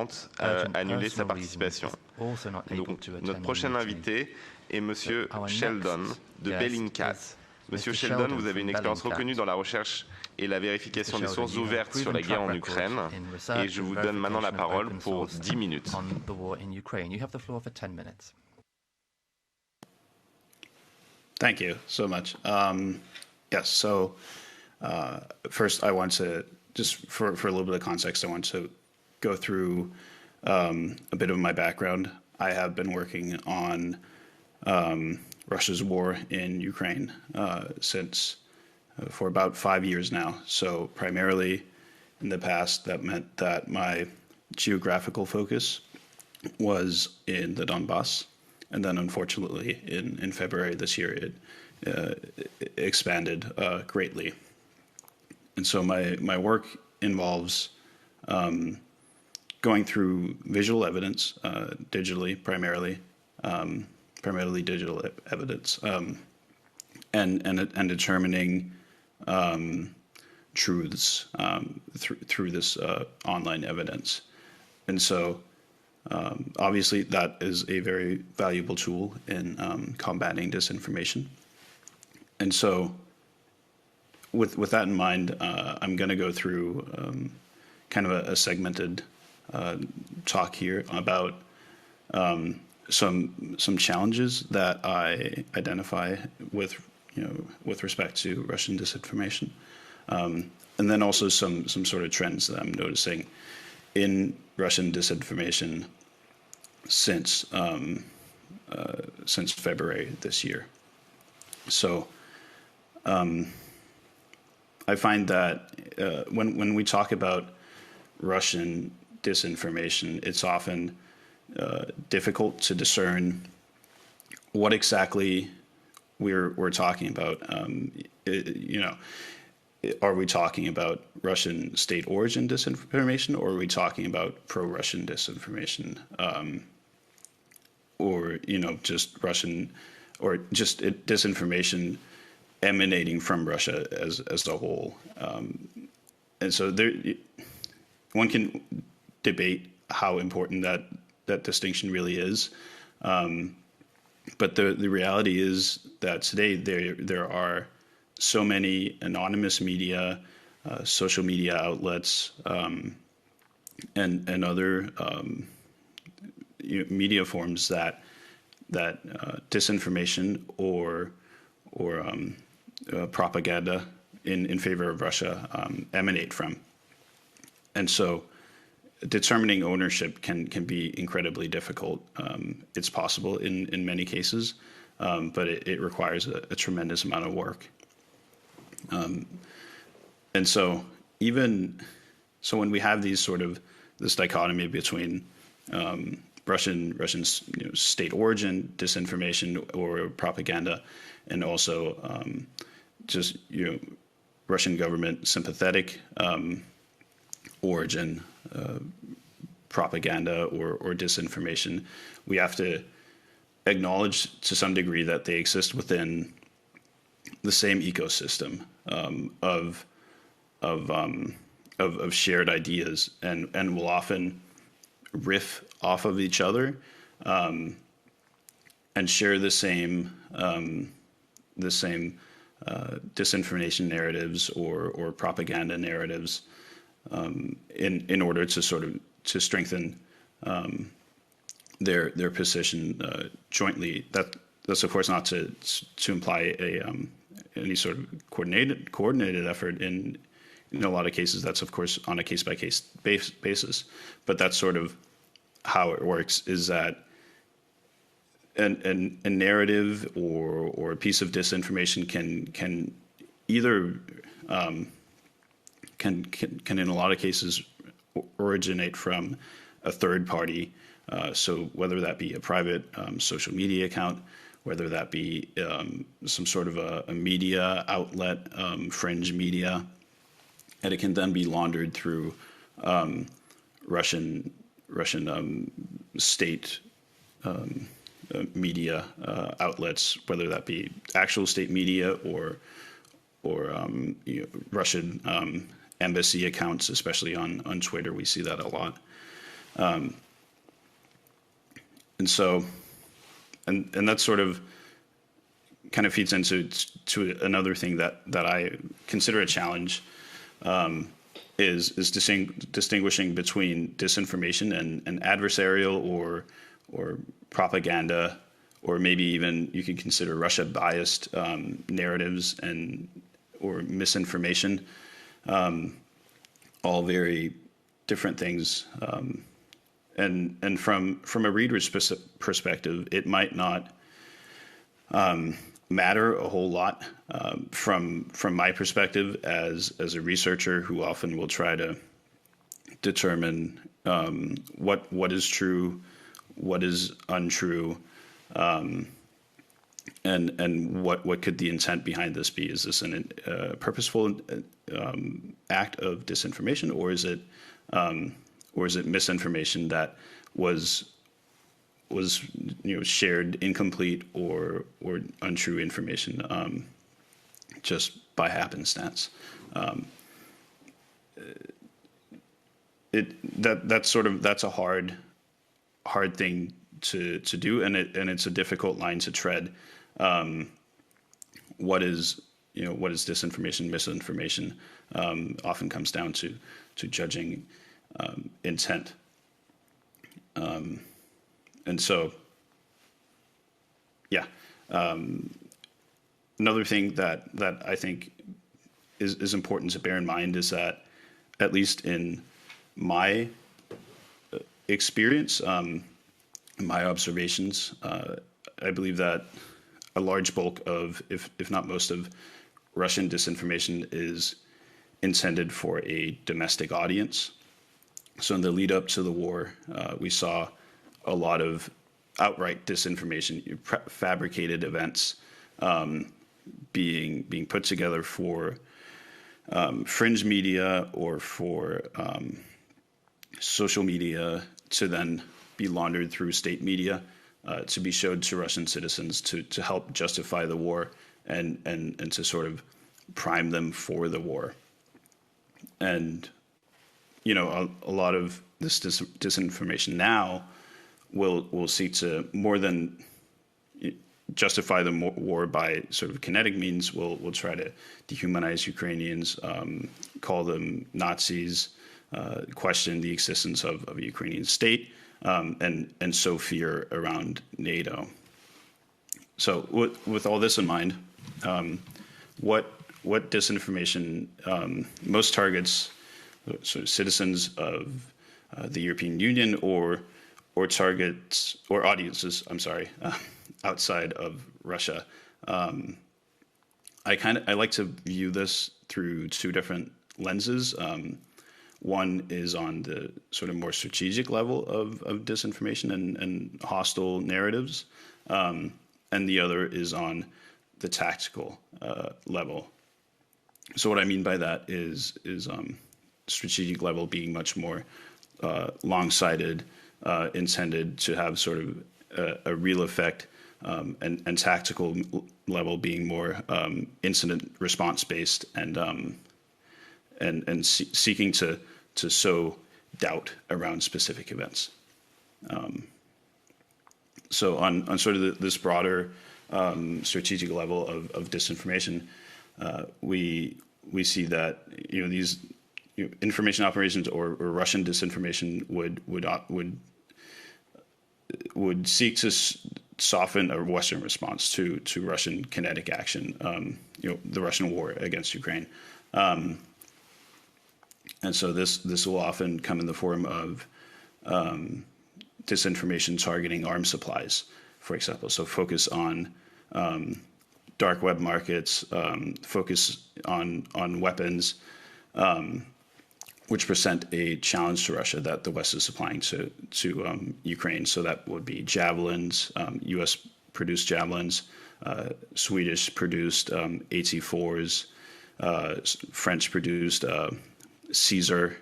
urgente a annulé sa participation. Donc, notre prochain invité est Monsieur Sheldon de Bellingcat. Monsieur Sheldon, vous avez une expérience reconnue dans la recherche et la vérification des sources ouvertes sur la guerre en Ukraine. Et je vous donne maintenant la parole pour 10 minutes. Thank you so much. Yes, so first I want to, just for a little bit of context, I want to go through a bit of my background. I have been working on Russia's war in Ukraine since for about 5 years now. So primarily in the past, that meant that my geographical focus was in the Donbass. And then unfortunately in February this year, it expanded greatly. And so my work involves going through visual evidence, digitally primarily digital evidence, and determining truths through this online evidence. And so obviously that is a very valuable tool in combating disinformation. And so with that in mind, I'm going to go through kind of a segmented talk here about some challenges that I identify with respect to Russian disinformation, and then also some sort of trends that I'm noticing in Russian disinformation since February this year. So I find that when we talk about Russian disinformation, it's often difficult to discern what exactly we're talking about. Are we talking about Russian state origin disinformation, or are we talking about pro-Russian disinformation, or just Russian, or just disinformation emanating from Russia as a whole? And so one can debate how important that distinction really is. But the reality is that today there are so many anonymous media, social media outlets, and other media forms that disinformation or propaganda in favor of Russia emanate from. And so determining ownership can be incredibly difficult. It's possible in many cases, but it requires a tremendous amount of work. And so when we have this dichotomy between Russian state origin disinformation or propaganda, and also just Russian government sympathetic origin propaganda or disinformation, we have to acknowledge to some degree that they exist within the same ecosystem of shared ideas, and will often riff off of each other and share the same disinformation narratives or propaganda narratives in order to strengthen their position jointly. That's of course not to imply any sort of coordinated effort. In a lot of cases, that's of course on a case-by-case basis. But that's sort of how it works, is that a narrative or a piece of disinformation can either can in a lot of cases originate from a third party. So whether that be a private social media account, whether that be some sort of a media outlet, fringe media, and it can then be laundered through Russian state media outlets, whether that be actual state media or Russian embassy accounts, especially on Twitter. We see that a lot. And so, and that sort of kind of feeds into another thing that I consider a challenge, is distinguishing between disinformation and adversarial or propaganda, or maybe even you could consider Russia biased narratives or misinformation, all very different things. And from a reader's perspective, it might not matter a whole lot. From my perspective as a researcher who often will try to determine what is true, what is untrue, and what could the intent behind this be? Is this a purposeful act of disinformation, or is it misinformation that was shared incomplete or untrue information just by happenstance? That's a hard thing to do, and it's a difficult line to tread. What is disinformation, misinformation? Often comes down to judging intent. And so, yeah. Another thing that I think is important to bear in mind is that, at least in my experience, my observations, I believe that a large bulk of, if not most of, Russian disinformation is intended for a domestic audience. So in the lead up to the war, we saw a lot of outright disinformation, fabricated events being put together for fringe media or for social media to then be laundered through state media to be showed to Russian citizens to help justify the war and to sort of prime them for the war. And a lot of this disinformation now will seek to, more than justify the war by sort of kinetic means, will try to dehumanize Ukrainians, call them Nazis, question the existence of a Ukrainian state, and sow fear around NATO. So with all this in mind, what disinformation most targets sort of citizens of the European Union or targets or audiences, outside of Russia. I like to view this through two different lenses. One is on the sort of more strategic level of disinformation and hostile narratives, and the other is on the tactical level. So what I mean by that is strategic level being much more long-sighted, intended to have sort of a real effect, and tactical level being more incident response based and seeking to sow doubt around specific events. So on sort of this broader strategic level of disinformation, we see that these information operations or Russian disinformation would seek to soften a Western response to Russian kinetic action, the Russian war against Ukraine. And so this will often come in the form of disinformation targeting arms supplies, for example. So focus on dark web markets, focus on weapons, which present a challenge to Russia that the West is supplying to Ukraine. So that would be javelins, U.S.-produced javelins, Swedish-produced AT-4s, French-produced Caesar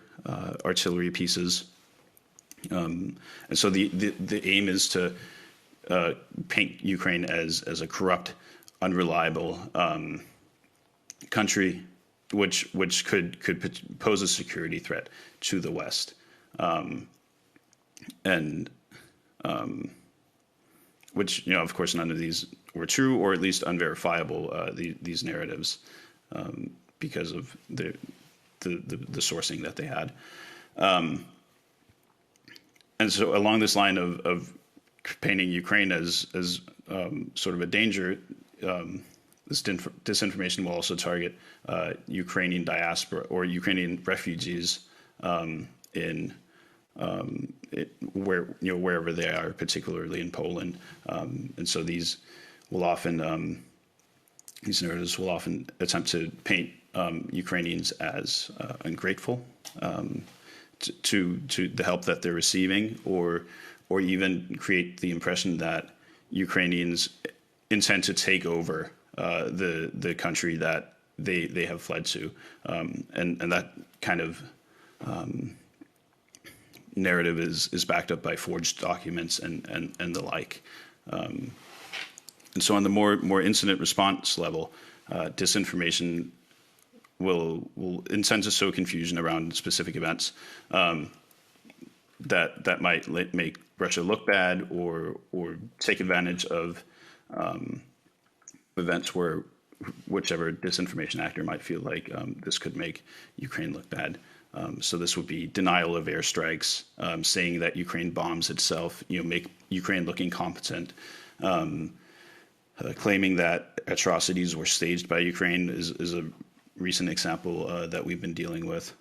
artillery pieces. And so the aim is to paint Ukraine as a corrupt, unreliable country, which could pose a security threat to the West. and which, of course, none of these were true, or at least unverifiable, these narratives, because of the sourcing that they had. And so along this line of painting Ukraine as sort of a danger, this disinformation will also target Ukrainian diaspora or Ukrainian refugees wherever they are, particularly in Poland. And so these narratives will often attempt to paint Ukrainians as ungrateful to the help that they're receiving, or even create the impression that Ukrainians intend to take over the country that they have fled to, and that kind of narrative is backed up by forged documents and the like. And so on the more incident response level, disinformation will intend to sow confusion around specific events that might make Russia look bad, or take advantage of events where whichever disinformation actor might feel like this could make Ukraine look bad. So this would be denial of airstrikes, saying that Ukraine bombs itself, make Ukraine look incompetent, claiming that atrocities were staged by Ukraine is a recent example that we've been dealing with.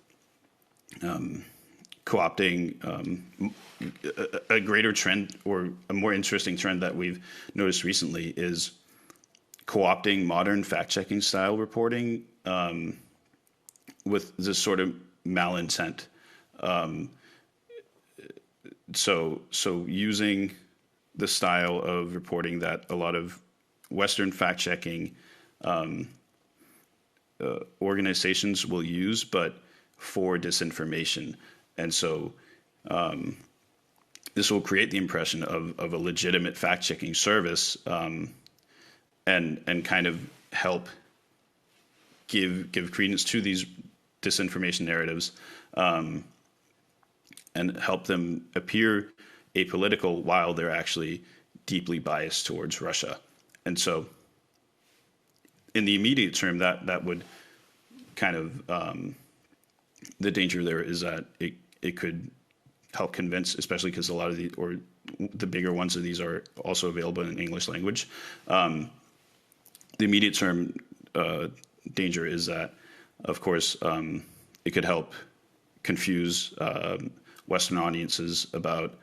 Co-opting a greater trend, or a more interesting trend that we've noticed recently, is co-opting modern fact-checking style reporting with this sort of malintent. So using the style of reporting that a lot of Western fact-checking organizations will use, but for disinformation. And so this will create the impression of a legitimate fact-checking service, and kind of help give credence to these disinformation narratives, and help them appear apolitical while they're actually deeply biased towards Russia. And so in the immediate term, that would kind of, the danger there is that it could help convince, especially because a lot of the bigger ones of these are also available in English language. The immediate term danger is that, of course, it could help confuse Western audiences about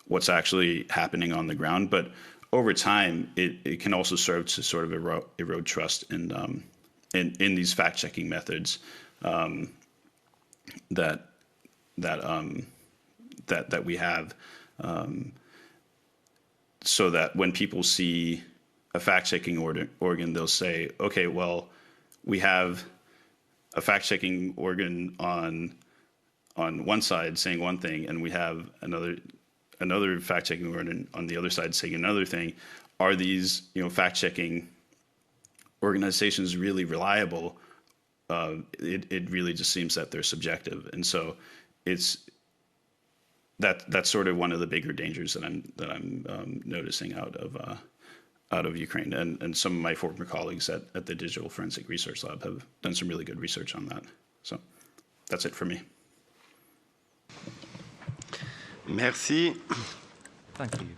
what's actually happening on the ground. But over time, it can also serve to sort of erode trust in these fact-checking methods that we have, so that when people see a fact-checking organ, they'll say, okay, well, we have a fact-checking organ on one side saying one thing, and we have another fact-checking organ on the other side saying another thing. Are these fact-checking organizations really reliable? It really just seems that they're subjective, and so that's sort of one of the bigger dangers that I'm noticing out of Ukraine, and some of my former colleagues at the Digital Forensic Research Lab have done some really good research on that. So that's it for me. Merci.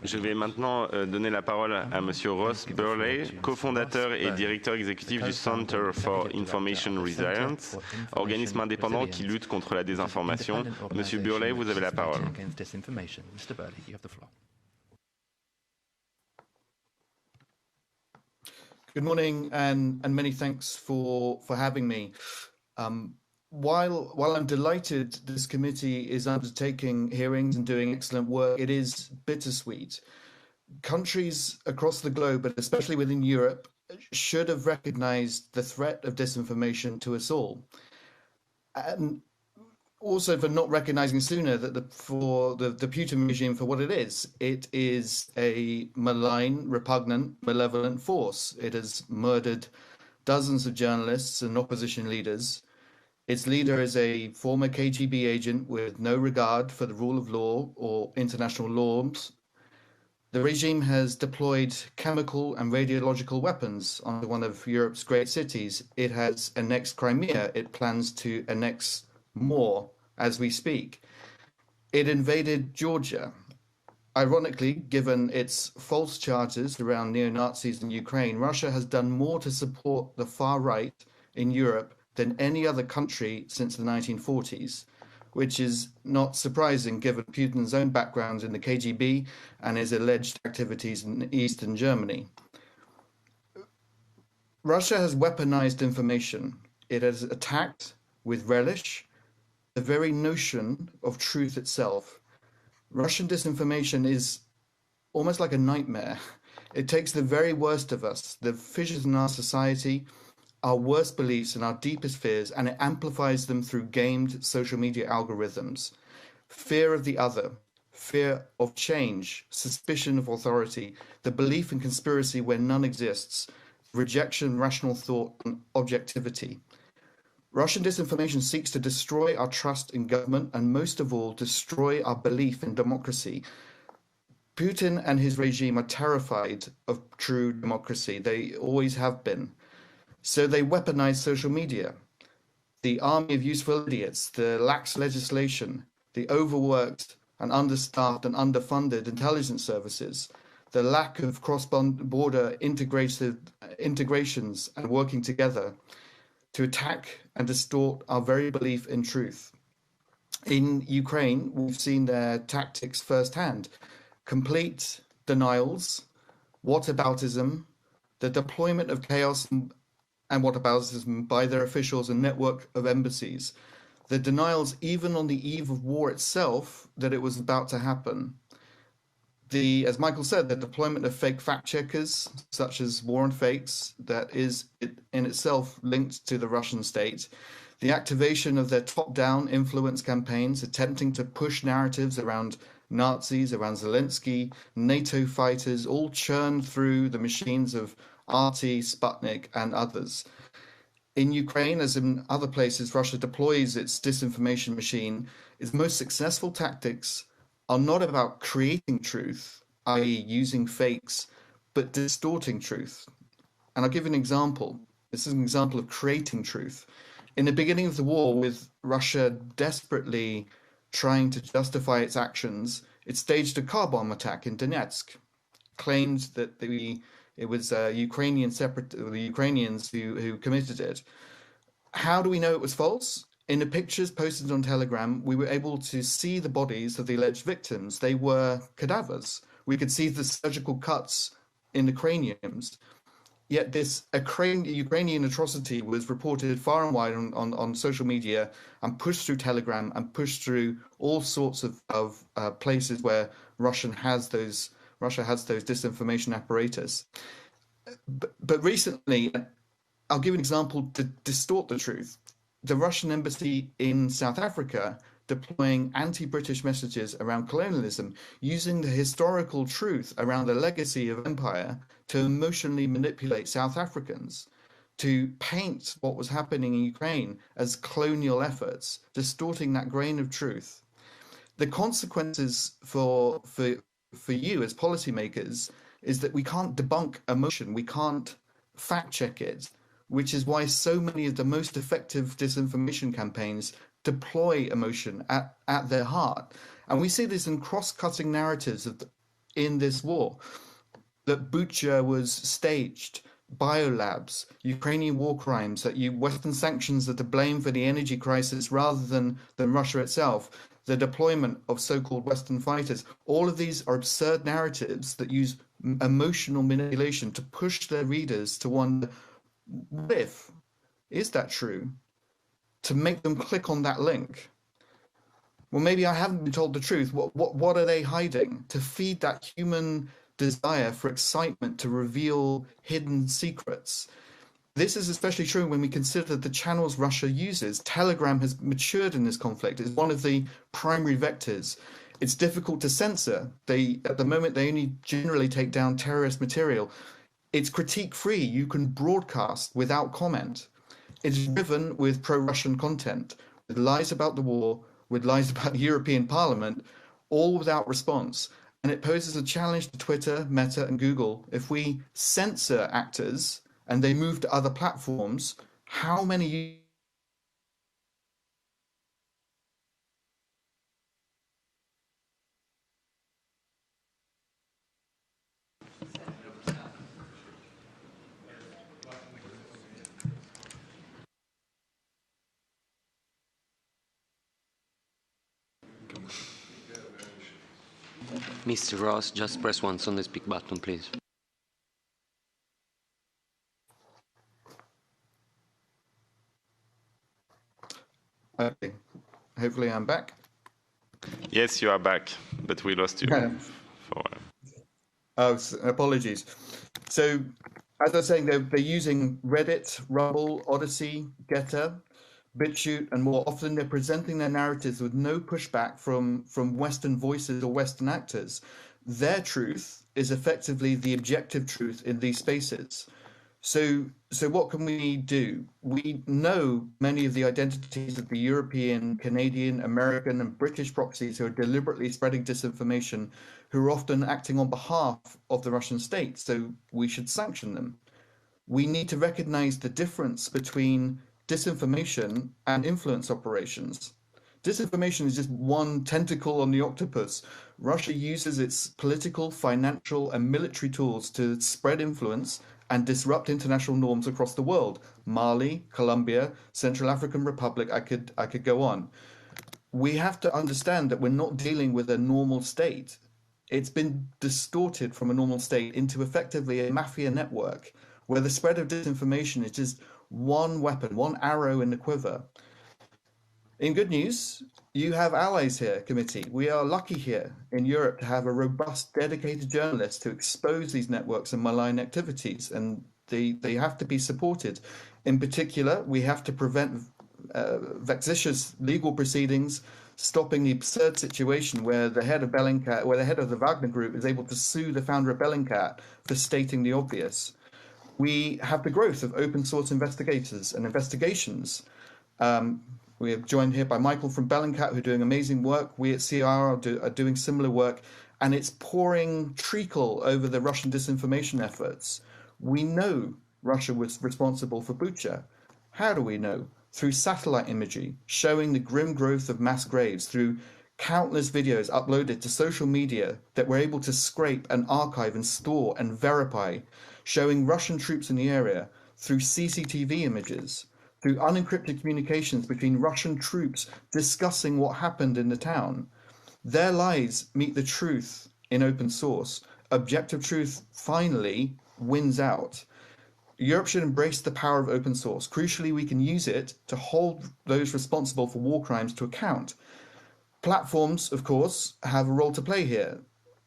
Je vais maintenant donner la parole à Monsieur Ross Burley, cofondateur et directeur exécutif du Center for Information Resilience, organisme indépendant qui lutte contre la désinformation. Monsieur Burley, vous avez la parole. Good morning, and many thanks for having me. While I'm delighted this committee is undertaking hearings and doing excellent work, it is bittersweet. Countries across the globe, but especially within Europe, should have recognized the threat of disinformation to us all. And also for not recognizing sooner that for the Putin regime for what it is a malign, repugnant, malevolent force. It has murdered dozens of journalists and opposition leaders. Its leader is a former KGB agent with no regard for the rule of law or international norms. The regime has deployed chemical and radiological weapons onto one of Europe's great cities. It has annexed Crimea. It plans to annex more as we speak. It invaded Georgia. Ironically, given its false charges around neo-Nazis in Ukraine, Russia has done more to support the far right in Europe than any other country since the 1940s. Which is not surprising given Putin's own background in the KGB and his alleged activities in Eastern Germany. Russia has weaponized information. It has attacked with relish the very notion of truth itself. Russian disinformation is almost like a nightmare. It takes the very worst of us, the fissures in our society, our worst beliefs and our deepest fears, and it amplifies them through gamed social media algorithms. Fear of the other, fear of change, suspicion of authority, the belief in conspiracy where none exists, rejection, rational thought, and objectivity. Russian disinformation seeks to destroy our trust in government and most of all, destroy our belief in democracy. Putin and his regime are terrified of true democracy. They always have been. So they weaponize social media, the army of useful idiots, the lax legislation, the overworked and understaffed and underfunded intelligence services, the lack of cross-border integrations and working together to attack and distort our very belief in truth. In Ukraine, we've seen their tactics firsthand. Complete denials, whataboutism, the deployment of chaos and whataboutism by their officials and network of embassies, the denials even on the eve of war itself that it was about to happen. As Michael said, the deployment of fake fact checkers, such as War on Fakes, that is in itself linked to the Russian state, the activation of their top-down influence campaigns, attempting to push narratives around Nazis, around Zelensky, NATO fighters, all churned through the machines of RT, Sputnik, and others. In Ukraine, as in other places, Russia deploys its disinformation machine. Its most successful tactics are not about creating truth, i.e. using fakes, but distorting truth. And I'll give an example. This is an example of creating truth. In the beginning of the war, with Russia desperately trying to justify its actions, it staged a car bomb attack in Donetsk, claimed that it was the Ukrainians who committed it. How do we know it was false? In the pictures posted on Telegram, we were able to see the bodies of the alleged victims. They were cadavers. We could see the surgical cuts in the craniums. Yet this Ukrainian atrocity was reported far and wide on social media and pushed through Telegram and pushed through all sorts of places where Russia has those disinformation apparatus. But recently, I'll give an example to distort the truth. The Russian embassy in South Africa deploying anti-British messages around colonialism, using the historical truth around the legacy of empire to emotionally manipulate South Africans, to paint what was happening in Ukraine as colonial efforts, distorting that grain of truth. The consequences for you as policymakers is that we can't debunk emotion, we can't fact check it, which is why so many of the most effective disinformation campaigns deploy emotion at their heart. And we see this in cross-cutting narratives in this war, that Bucha was staged, biolabs, Ukrainian war crimes, that Western sanctions are to blame for the energy crisis rather than Russia itself, the deployment of so-called Western fighters. All of these are absurd narratives that use emotional manipulation to push their readers to wonder, what if? Is that true? To make them click on that link. Well, maybe I haven't been told the truth. What are they hiding? To feed that human desire for excitement, to reveal hidden secrets. This is especially true when we consider the channels Russia uses. Telegram has matured in this conflict. It's one of the primary vectors. It's difficult to censor. At the moment, they only generally take down terrorist material. It's critique-free. You can broadcast without comment. It's driven with pro-Russian content, with lies about the war, with lies about the European Parliament, all without response. And it poses a challenge to Twitter, Meta, and Google. If we censor actors and they move to other platforms, how many Mr. Ross, just press once on the speak button, please. Okay. Hopefully I'm back. Yes, you are back, but we lost you. Oh, apologies. So, as I was saying, they're using Reddit, Rumble, Odyssey, Getter, BitChute, and more often they're presenting their narratives with no pushback from Western voices or Western actors. Their truth is effectively the objective truth in these spaces. So what can we do? We know many of the identities of the European, Canadian, American, and British proxies who are deliberately spreading disinformation, who are often acting on behalf of the Russian state. So we should sanction them. We need to recognize the difference between disinformation and influence operations. Disinformation is just one tentacle on the octopus. Russia uses its political, financial, and military tools to spread influence and disrupt international norms across the world. Mali, Colombia, Central African Republic, I could go on. We have to understand that we're not dealing with a normal state. It's been distorted from a normal state into effectively a mafia network where the spread of disinformation is just one weapon, one arrow in the quiver. In good news, you have allies here, committee. We are lucky here in Europe to have a robust, dedicated journalists to expose these networks and malign activities, and they have to be supported. In particular, we have to prevent vexatious legal proceedings, stopping the absurd situation where the head of Bellingcat, where the head of the Wagner Group is able to sue the founder of Bellingcat for stating the obvious. We have the growth of open source investigators and investigations. We are joined here by Michael from Bellingcat, who are doing amazing work. We at CR are doing similar work, and it's pouring treacle over the Russian disinformation efforts. We know Russia was responsible for Bucha. How do we know? Through satellite imagery, showing the grim growth of mass graves, through countless videos uploaded to social media that we're able to scrape and archive and store and verify, showing Russian troops in the area, through CCTV images, through unencrypted communications between Russian troops discussing what happened in the town. Their lies meet the truth in open source. Objective truth finally wins out. Europe should embrace the power of open source. Crucially, we can use it to hold those responsible for war crimes to account. Platforms, of course, have a role to play here.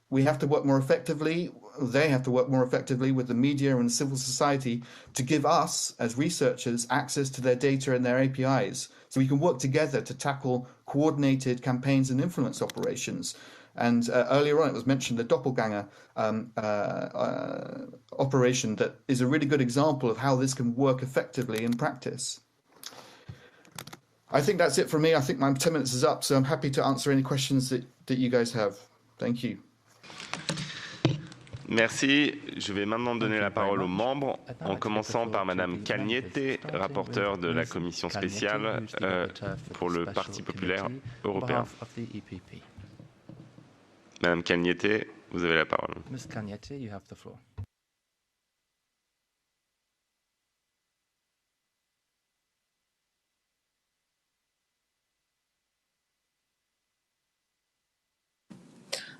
We have to work more effectively. They have to work more effectively with the media and civil society to give us, as researchers, access to their data and their APIs, so we can work together to tackle coordinated campaigns and influence operations. And earlier on, it was mentioned the Doppelganger operation that is a really good example of how this can work effectively in practice. I think that's it for me. I think my 10 minutes is up, so I'm happy to answer any questions that you guys have. Thank you. Merci. Je vais maintenant donner la parole aux membres, en commençant par Madame Kalniete, rapporteure de la commission spéciale pour le Parti populaire européen. Madame Kalniete, vous avez la parole. Ms. Kalniete, you have the floor.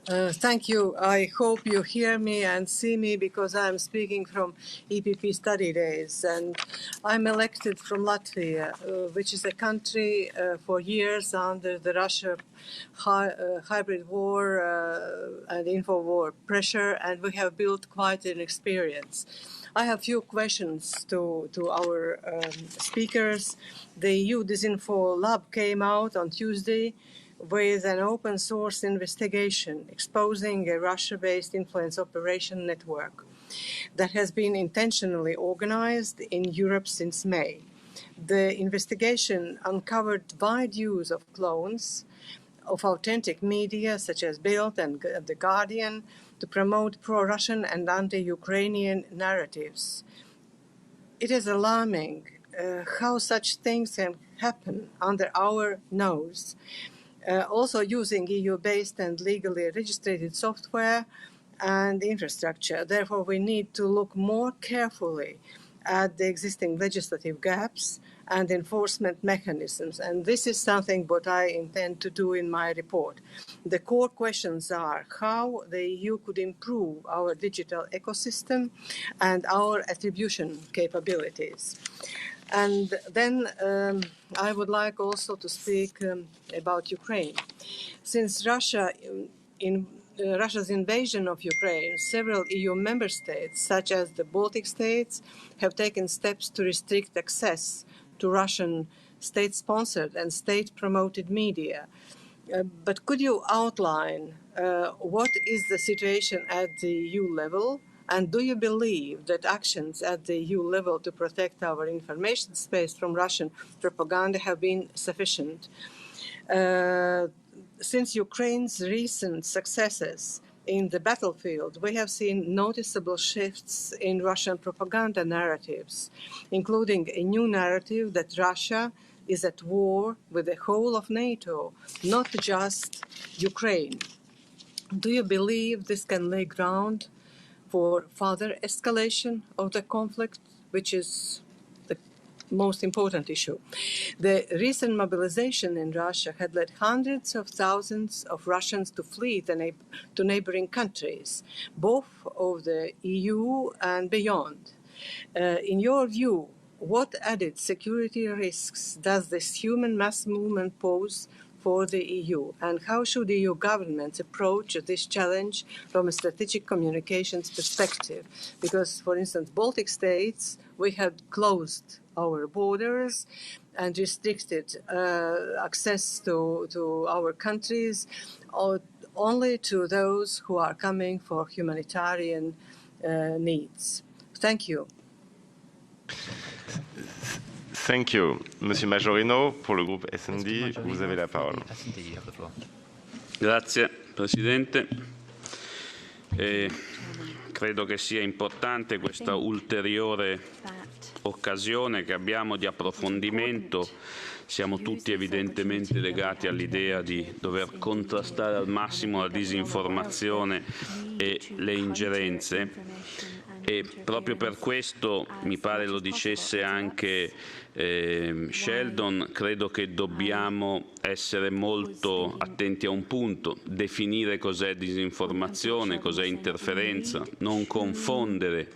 Thank you. I hope you hear me and see me because I'm speaking from EPP study days. And I'm elected from Latvia, which is a country for years under the Russia hybrid war and info war pressure, and we have built quite an experience. I have a few questions to our speakers. The EU Disinfo Lab came out on Tuesday with an open source investigation exposing a Russia-based influence operation network that has been intentionally organized in Europe since May. The investigation uncovered wide use of clones of authentic media such as Bild and The Guardian to promote pro-Russian and anti-Ukrainian narratives. It is alarming how such things can happen under our nose. Also using EU-based and legally registered software and infrastructure. Therefore, we need to look more carefully at the existing legislative gaps and enforcement mechanisms. And this is something what I intend to do in my report. The core questions are how the EU could improve our digital ecosystem and our attribution capabilities. And then I would like also to speak about Ukraine. Since Russia's invasion of Ukraine, several EU member states, such as the Baltic states, have taken steps to restrict access to Russian state-sponsored and state-promoted media. But could you outline what is the situation at the EU level? And do you believe that actions at the EU level to protect our information space from Russian propaganda have been sufficient? Since Ukraine's recent successes in the battlefield, we have seen noticeable shifts in Russian propaganda narratives, including a new narrative that Russia is at war with the whole of NATO, not just Ukraine. Do you believe this can lay ground for further escalation of the conflict, which is the most important issue? The recent mobilization in Russia had led hundreds of thousands of Russians to flee to neighboring countries, both of the EU and beyond. In your view, what added security risks does this human mass movement pose for the EU, and how should EU governments approach this challenge from a strategic communications perspective? Because, for instance, Baltic states, we have closed our borders and restricted access to our countries only to those who are coming for humanitarian needs. Thank you. Thank you. Monsieur Majorino, pour le groupe S&D, vous avez la parole. Grazie, Presidente. Credo che sia importante questa ulteriore occasione che abbiamo di approfondimento. Siamo tutti evidentemente legati all'idea di dover contrastare al massimo la disinformazione e le ingerenze. E proprio per questo, mi pare lo dicesse anche Sheldon, credo che dobbiamo essere molto attenti a un punto: definire cos'è disinformazione, cos'è interferenza, non confondere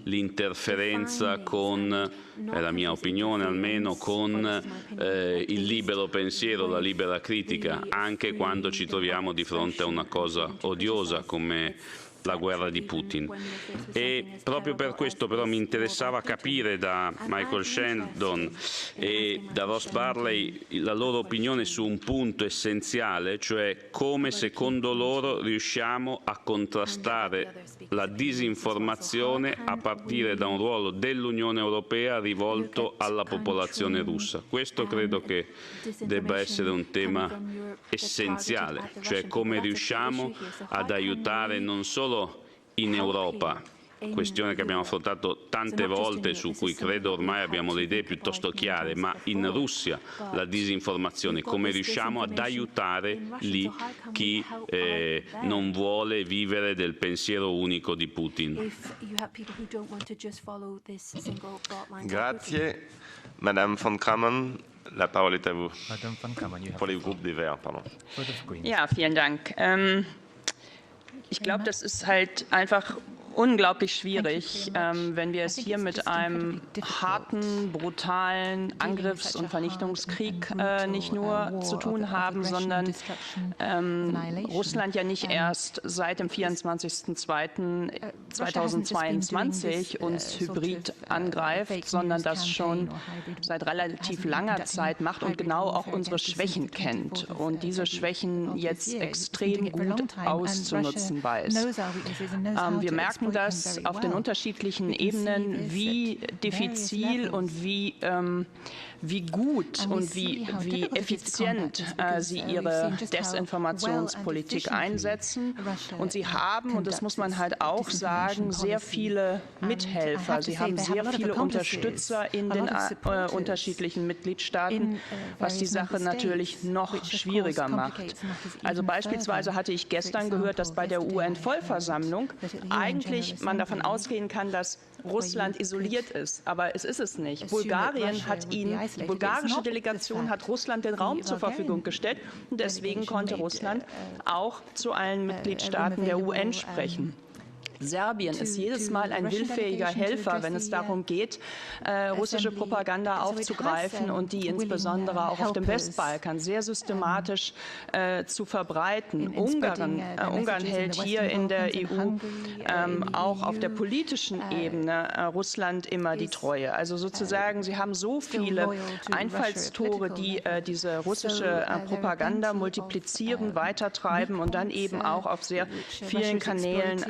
l'interferenza con, è la mia opinione almeno, con il libero pensiero, la libera critica, anche quando ci troviamo di fronte a una cosa odiosa come la guerra di Putin. E proprio per questo però mi interessava capire da Michael Sheldon e da Ross Barley la loro opinione su un punto essenziale, cioè come secondo loro riusciamo a contrastare la disinformazione a partire da un ruolo dell'Unione Europea rivolto alla popolazione russa. Questo credo che debba essere un tema essenziale, cioè come riusciamo ad aiutare non solo in Europa, questione che abbiamo affrontato tante volte, su cui credo ormai abbiamo le idee piuttosto chiare, ma in Russia la disinformazione, come riusciamo ad aiutare lì chi non vuole vivere del pensiero unico di Putin. Grazie. Madame von Kramon, la parole est à vous. Madame von Kramon, pour les groupes des Verts, pardon. Ja, vielen Dank. Ich glaube, das ist halt einfach unglaublich schwierig, wenn wir es hier mit einem harten, brutalen Angriffs- und Vernichtungskrieg nicht nur zu tun haben, sondern Russland ja nicht erst seit dem 24.02.2022 uns hybrid angreift, sondern das schon seit relativ langer Zeit macht und genau auch unsere Schwächen kennt und diese Schwächen jetzt extrem gut auszunutzen weiß. Wir merken merken das auf den unterschiedlichen Ebenen, wie diffizil und wie gut und wie effizient sie ihre Desinformationspolitik einsetzen. Und sie haben, und das muss man halt auch sagen, sehr viele Mithelfer. Sie haben sehr viele Unterstützer in den unterschiedlichen Mitgliedstaaten, was die Sache natürlich noch schwieriger macht. Also beispielsweise hatte ich gestern gehört, dass bei der UN-Vollversammlung eigentlich man davon ausgehen kann, dass Russland isoliert ist, aber es ist es nicht. Die bulgarische Delegation hat Russland den Raum zur Verfügung gestellt und deswegen konnte Russland auch zu allen Mitgliedstaaten der UN sprechen. Serbien ist jedes Mal ein willfähiger Helfer, wenn es darum geht, russische Propaganda aufzugreifen und die insbesondere auch auf dem Westbalkan sehr systematisch zu verbreiten. Ungarn hält hier in der EU auch auf der politischen Ebene Russland immer die Treue. Also sozusagen, sie haben so viele Einfallstore, die diese russische Propaganda multiplizieren, weitertreiben und dann eben auch auf sehr vielen Kanälen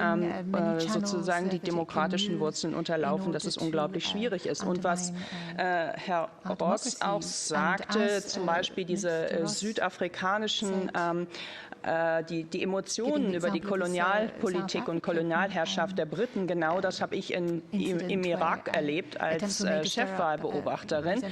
sozusagen die demokratischen Wurzeln unterlaufen, dass es unglaublich schwierig ist. Und was Herr Ross auch sagte, zum Beispiel diese südafrikanischen die Emotionen über die Kolonialpolitik und Kolonialherrschaft der Briten, genau das habe ich im Irak erlebt als Chefwahlbeobachterin.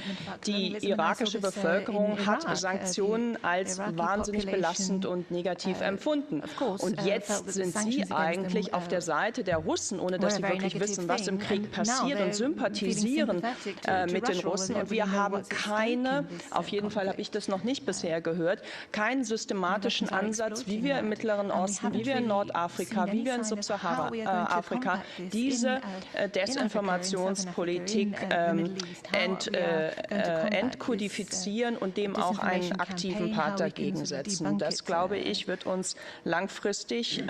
Die irakische Bevölkerung hat Sanktionen als wahnsinnig belastend und negativ empfunden. Und jetzt sind sie eigentlich auf der Seite der Russen, ohne dass sie wirklich wissen, was im Krieg passiert und sympathisieren mit den Russen. Und wir haben auf jeden Fall habe ich das noch nicht bisher gehört, keinen systematischen Ansatz, wie wir im Mittleren Osten, wie wir in Nordafrika, wie wir in Subsahara-Afrika diese Desinformationspolitik entkodifizieren und dem auch einen aktiven Part dagegen setzen. Das, glaube ich, wird uns langfristig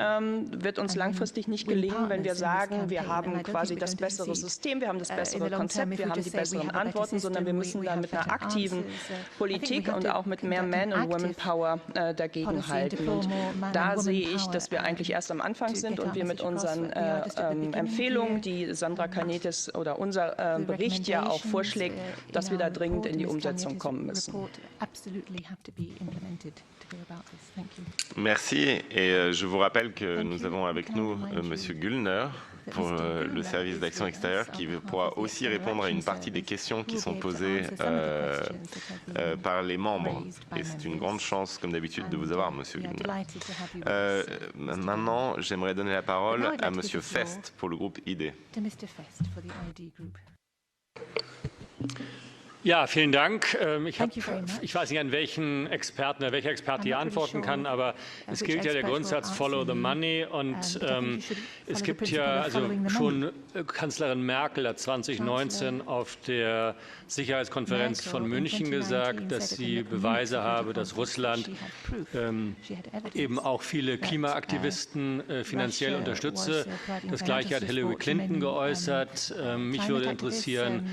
nicht gelingen, wenn wir sagen, wir haben quasi das bessere System, wir haben das bessere Konzept, wir haben die besseren Antworten, sondern wir müssen dann mit einer aktiven Politik und auch mit mehr Man- und Women-Power dagegenhalten. Und da sehe ich, dass wir eigentlich erst am Anfang sind und wir mit unseren Empfehlungen, die Sandra Canetes oder unser Bericht ja auch vorschlägt, dass wir da dringend in die Umsetzung kommen müssen. Merci. Et je vous rappelle que nous avons avec nous Monsieur Güllner pour le service d'action extérieure qui pourra aussi répondre à une partie des questions qui sont posées par les membres. Et c'est une grande chance, comme d'habitude, de vous avoir, Monsieur Güllner. Maintenant, j'aimerais donner la parole à Monsieur Fest pour le groupe ID. Ja, vielen Dank. Ich weiß nicht, an welchen Experten oder welcher Experte hier antworten kann, aber es gilt ja der Grundsatz Follow the Money und es gibt ja, also schon Kanzlerin Merkel hat 2019 auf der Sicherheitskonferenz von München gesagt, dass sie Beweise habe, dass Russland eben auch viele Klimaaktivisten finanziell unterstütze. Das Gleiche hat Hillary Clinton geäußert. Mich würde interessieren,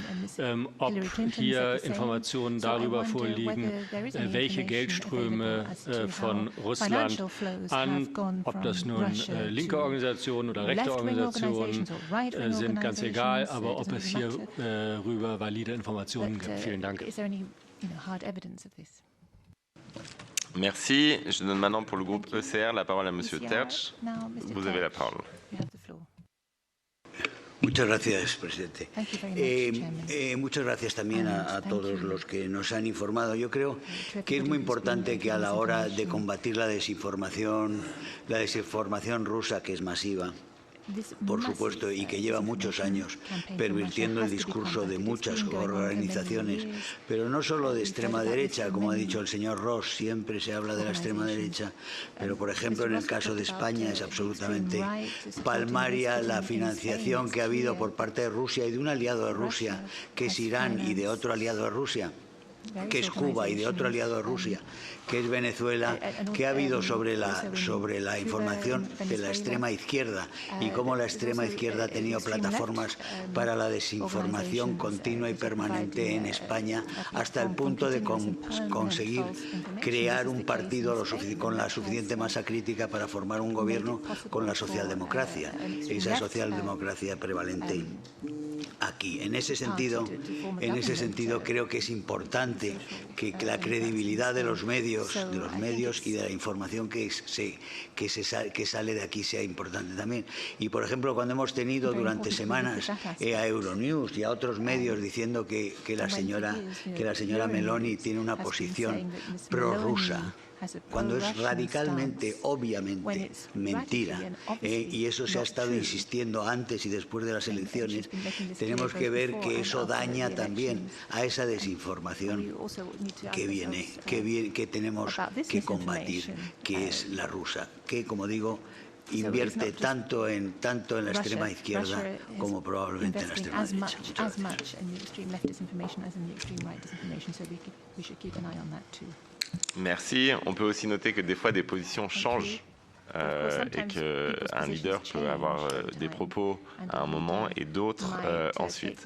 ob hier Informationen darüber vorliegen, welche Geldströme von Russland an, ob das nun linke Organisationen oder rechte Organisationen sind, ganz egal, aber ob es hier rüber valide Informationen gibt. Vielen Dank. Merci. Je donne maintenant pour le groupe ECR la parole à Monsieur Tertsch. Vous avez la parole. Muchas gracias, presidente. Muchas gracias también a todos los que nos han informado. Yo creo que es muy importante que a la hora de combatir la desinformación rusa, que es masiva, por supuesto, y que lleva muchos años pervirtiendo el discurso de muchas organizaciones, pero no solo de extrema derecha, como ha dicho el señor Ross, siempre se habla de la extrema derecha, pero por ejemplo en el caso de España es absolutamente palmaria la financiación que ha habido por parte de Rusia y de un aliado de Rusia, que es Irán, y de otro aliado de Rusia, que es Cuba, y de otro aliado de Rusia, que es Venezuela, que ha habido sobre la información de la extrema izquierda y cómo la extrema izquierda ha tenido plataformas para la desinformación continua y permanente en España, hasta el punto de conseguir crear un partido con la suficiente masa crítica para formar un gobierno con la socialdemocracia, esa socialdemocracia prevalente aquí. En ese sentido creo que es importante que la credibilidad de los medios y de la información que sale de aquí sea importante también. Y por ejemplo, cuando hemos tenido durante semanas a Euronews y a otros medios diciendo que la señora Meloni tiene una posición prorrusa, cuando es radicalmente, obviamente, mentira, y eso se ha estado insistiendo antes y después de las elecciones, tenemos que ver que eso daña también a esa desinformación que tenemos que combatir, que es la rusa, que, como digo, invierte tanto en la extrema izquierda como probablemente en la extrema derecha. Merci. On peut aussi noter que des fois des positions changent et qu'un leader peut avoir des propos à un moment et d'autres ensuite.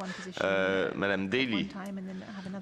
Madame Daly,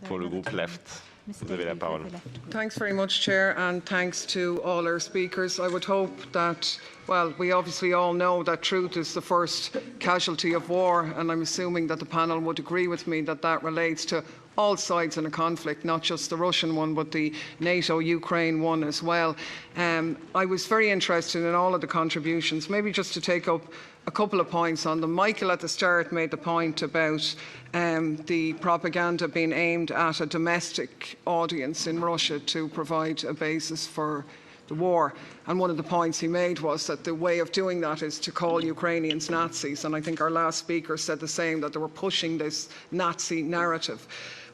pour le groupe Left. Vous avez la parole. Thanks very much, Chair, and thanks to all our speakers. I would hope that, well, we obviously all know that truth is the first casualty of war, and I'm assuming that the panel would agree with me that that relates to all sides in a conflict, not just the Russian one, but the NATO-Ukraine one as well. I was very interested in all of the contributions, maybe just to take up a couple of points on them. Michael at the start made the point about the propaganda being aimed at a domestic audience in Russia to provide a basis for the war. And one of the points he made was that the way of doing that is to call Ukrainians Nazis. And I think our last speaker said the same, that they were pushing this Nazi narrative.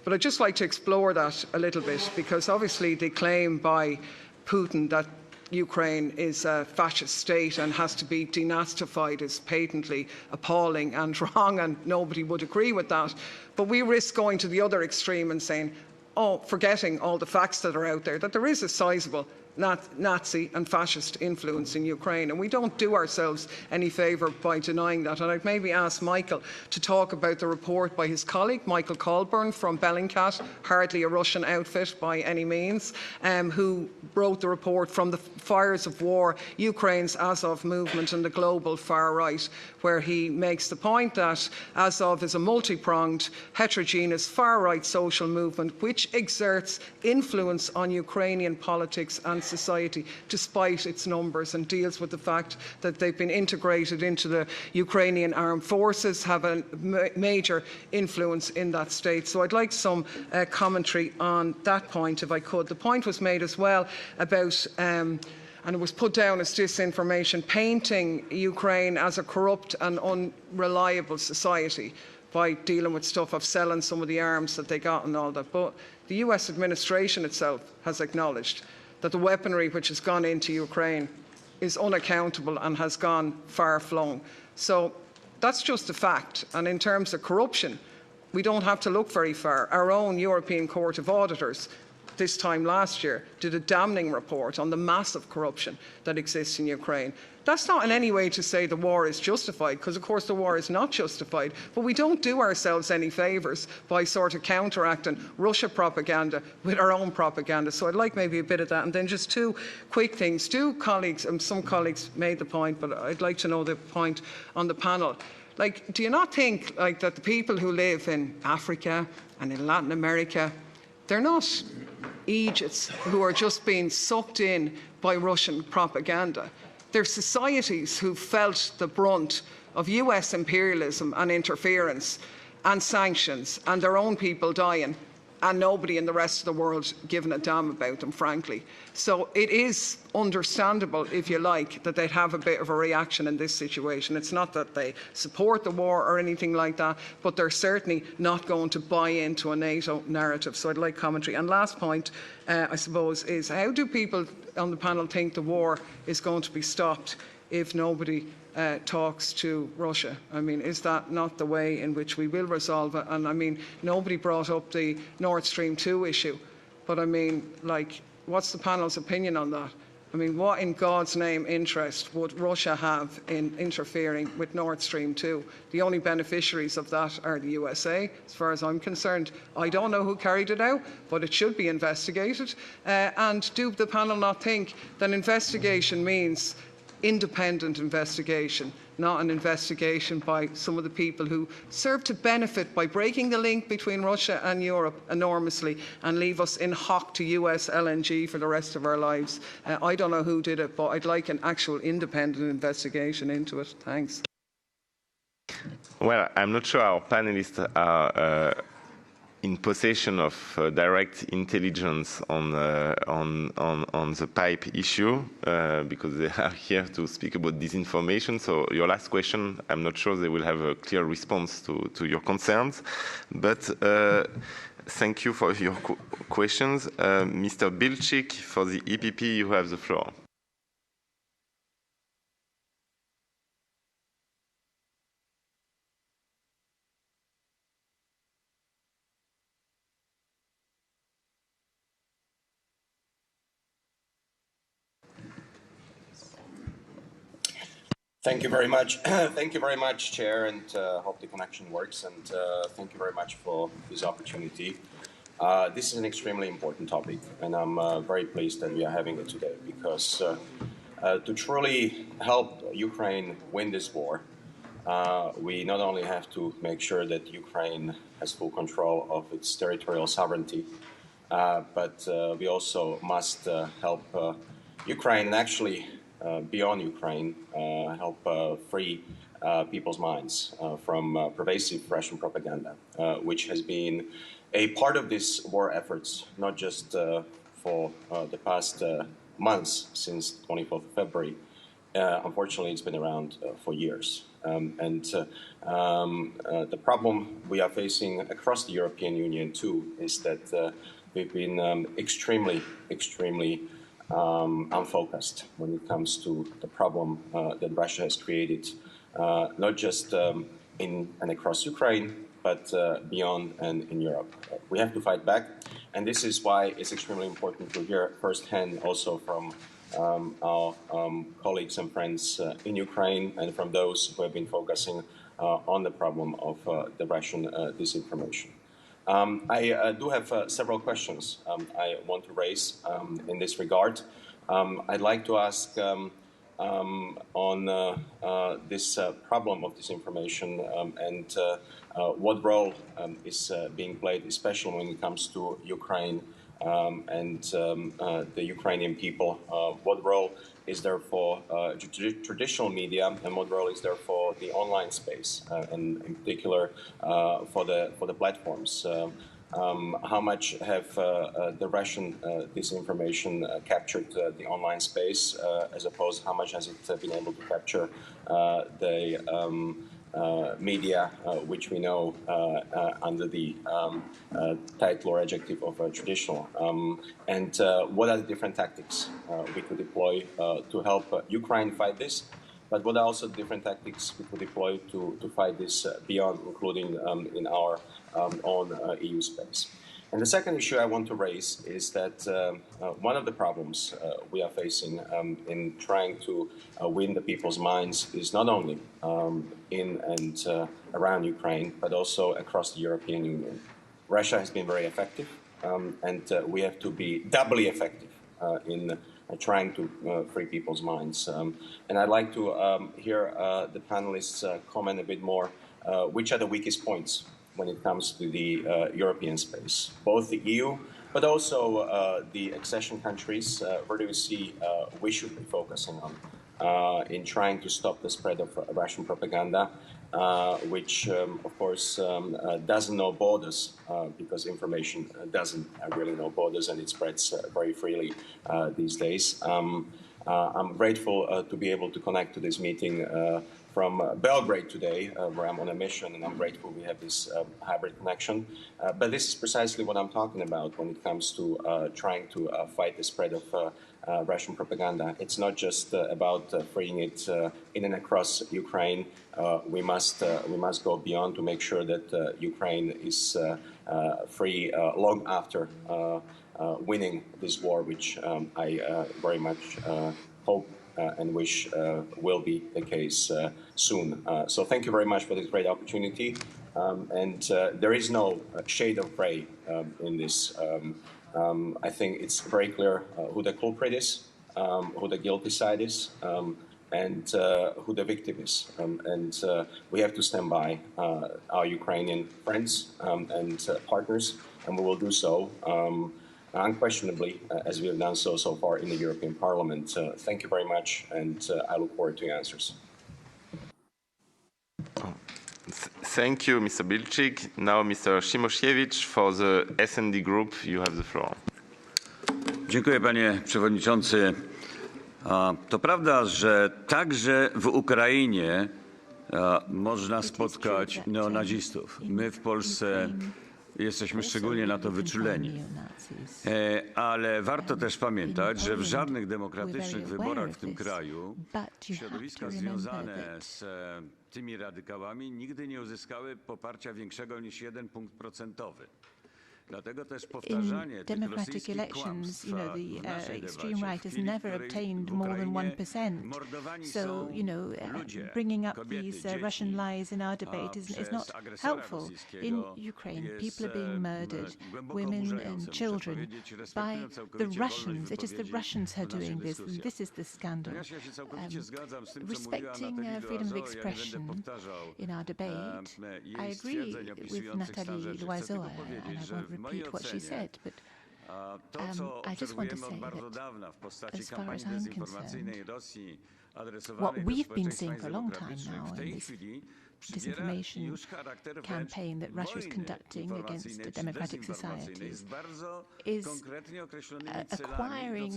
But I'd just like to explore that a little bit, because obviously the claim by Putin that Ukraine is a fascist state and has to be denazified is patently appalling and wrong, and nobody would agree with that. But we risk going to the other extreme and saying, forgetting all the facts that are out there, that there is a sizable Nazi and fascist influence in Ukraine, and we don't do ourselves any favour by denying that. And I'd maybe ask Michael to talk about the report by his colleague Michael Colburn from Bellingcat, hardly a Russian outfit by any means, who wrote the report From the Fires of War, Ukraine's Azov Movement and the Global Far Right, where he makes the point that Azov is a multi-pronged, heterogeneous far-right social movement which exerts influence on Ukrainian politics and society despite its numbers, and deals with the fact that they've been integrated into the Ukrainian armed forces, have a major influence in that state. So I'd like some commentary on that point, if I could. The point was made as well about and it was put down as disinformation, painting Ukraine as a corrupt and unreliable society by dealing with stuff of selling some of the arms that they got and all that. But the US administration itself has acknowledged that the weaponry which has gone into Ukraine is unaccountable and has gone far-flung. So that's just a fact. And in terms of corruption, we don't have to look very far. Our own European Court of Auditors this time last year did a damning report on the massive corruption that exists in Ukraine. That's not in any way to say the war is justified, because of course the war is not justified, but we don't do ourselves any favours by sort of counteracting Russia propaganda with our own propaganda. So I'd like maybe a bit of that. And then just two quick things. Some colleagues made the point, but I'd like to know the point on the panel. Like, do you not think like that the people who live in Africa and in Latin America, they're not Egypts who are just being sucked in by Russian propaganda? They're societies who felt the brunt of US imperialism and interference and sanctions, and their own people dying, and nobody in the rest of the world giving a damn about them, frankly. So it is understandable, if you like, that they'd have a bit of a reaction in this situation. It's not that they support the war or anything like that, but they're certainly not going to buy into a NATO narrative. So I'd like commentary. And last point, I suppose, is how do people on the panel think the war is going to be stopped if nobody talks to Russia? I mean, is that not the way in which we will resolve it? And I mean, nobody brought up the Nord Stream 2 issue, but I mean, like, what's the panel's opinion on that? I mean, what in God's name interest would Russia have in interfering with Nord Stream 2? The only beneficiaries of that are the USA, as far as I'm concerned. I don't know who carried it out, but it should be investigated. And do the panel not think that investigation means independent investigation, not an investigation by some of the people who serve to benefit by breaking the link between Russia and Europe enormously and leave us in hock to US LNG for the rest of our lives? I don't know who did it, but I'd like an actual independent investigation into it. Thanks. Well, I'm not sure our panelists are in possession of direct intelligence on the pipe issue because they are here to speak about disinformation. So your last question, I'm not sure they will have a clear response to your concerns. But thank you for your questions. Mr. Bilčík, for the EPP, you have the floor. Thank you very much. Thank you very much, Chair, and hope the connection works. And thank you very much for this opportunity. This is an extremely important topic, and I'm very pleased that we are having it today because to truly help Ukraine win this war, we not only have to make sure that Ukraine has full control of its territorial sovereignty, but we also must help Ukraine and actually beyond Ukraine, help free people's minds from pervasive Russian propaganda, which has been a part of this war efforts, not just for the past months since 24th of February. Unfortunately, it's been around for years. The problem we are facing across the European Union, too, is that we've been extremely unfocused when it comes to the problem that Russia has created, not just in and across Ukraine, but beyond and in Europe. We have to fight back, and this is why it's extremely important to hear firsthand also from our colleagues and friends in Ukraine and from those who have been focusing on the problem of the Russian disinformation. I do have several questions I want to raise in this regard. I'd like to ask on this problem of disinformation and what role is being played, especially when it comes to Ukraine and the Ukrainian people. What role is there for traditional media, and what role is there for the online space, and in particular for the platforms? How much have the Russian disinformation captured the online space, as opposed how much has it been able to capture the media, which we know under the title or adjective of traditional, and what are the different tactics we could deploy to help Ukraine fight this, but what are also different tactics we could deploy to fight this beyond, including in our own EU space. And the second issue I want to raise is that one of the problems we are facing in trying to win the people's minds is not only in and around Ukraine, but also across the European Union. Russia has been very effective, and we have to be doubly effective in trying to free people's minds. And I'd like to hear the panelists comment a bit more which are the weakest points when it comes to the European space, both the EU, but also the accession countries. Where do you see we should be focusing on in trying to stop the spread of Russian propaganda, which, of course, doesn't know borders, because information doesn't really know borders, and it spreads very freely these days. I'm grateful to be able to connect to this meeting from Belgrade today, where I'm on a mission, and I'm grateful we have this hybrid connection. But this is precisely what I'm talking about when it comes to trying to fight the spread of Russian propaganda. It's not just about freeing it in and across Ukraine. We must go beyond to make sure that Ukraine is free long after winning this war, which I very much hope and wish will be the case soon. So thank you very much for this great opportunity. And there is no shade of gray in this. I think it's very clear who the culprit is, who the guilty side is, and who the victim is. And we have to stand by our Ukrainian friends and partners, and we will do so unquestionably, as we have done so far in the European Parliament. Thank you very much, and I look forward to your answers. Thank you, Mr. Bilcik. Now, Mr. Szymosiewicz for the S&D Group. You have the floor. Dziękuję, panie przewodniczący. To prawda, że także w Ukrainie można spotkać neonazistów. My w Polsce jesteśmy szczególnie na to wyczuleni. Ale warto też pamiętać, że w żadnych demokratycznych wyborach w tym kraju środowiska związane z tymi radykałami nigdy nie uzyskały poparcia większego niż 1 punkt procentowy. In democratic elections, the extreme right has never obtained more than 1%. So, bringing up these Russian lies in our debate is not helpful. In Ukraine, people are being murdered, women and children, by the Russians. It is the Russians who are doing this. And this is the scandal. Respecting freedom of expression in our debate, I agree with Natalie Loiseau, and I won't repeat what she said, but I just want to say that as far as I'm concerned, what we've been seeing for a long time now in this disinformation campaign that Russia is conducting against democratic societies is acquiring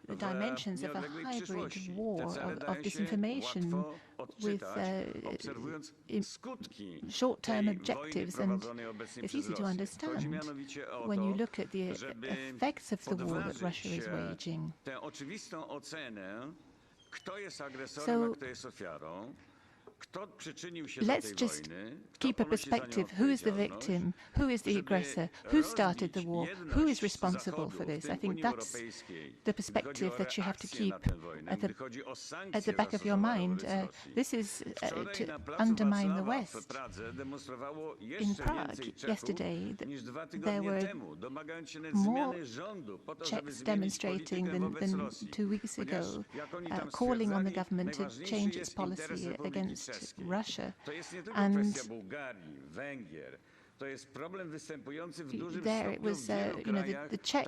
the dimensions of a hybrid war of disinformation with short-term objectives, and it's easy to understand when you look at the effects of the war that Russia is waging. So let's just keep a perspective. Who is the victim? Who is the aggressor? Who started the war? Who is responsible for this? I think that's the perspective that you have to keep at the back of your mind. This is to undermine the West. In Prague yesterday, there were more Czechs demonstrating than 2 weeks ago, calling on the government to change its policy against Russia. And there it was, the Czech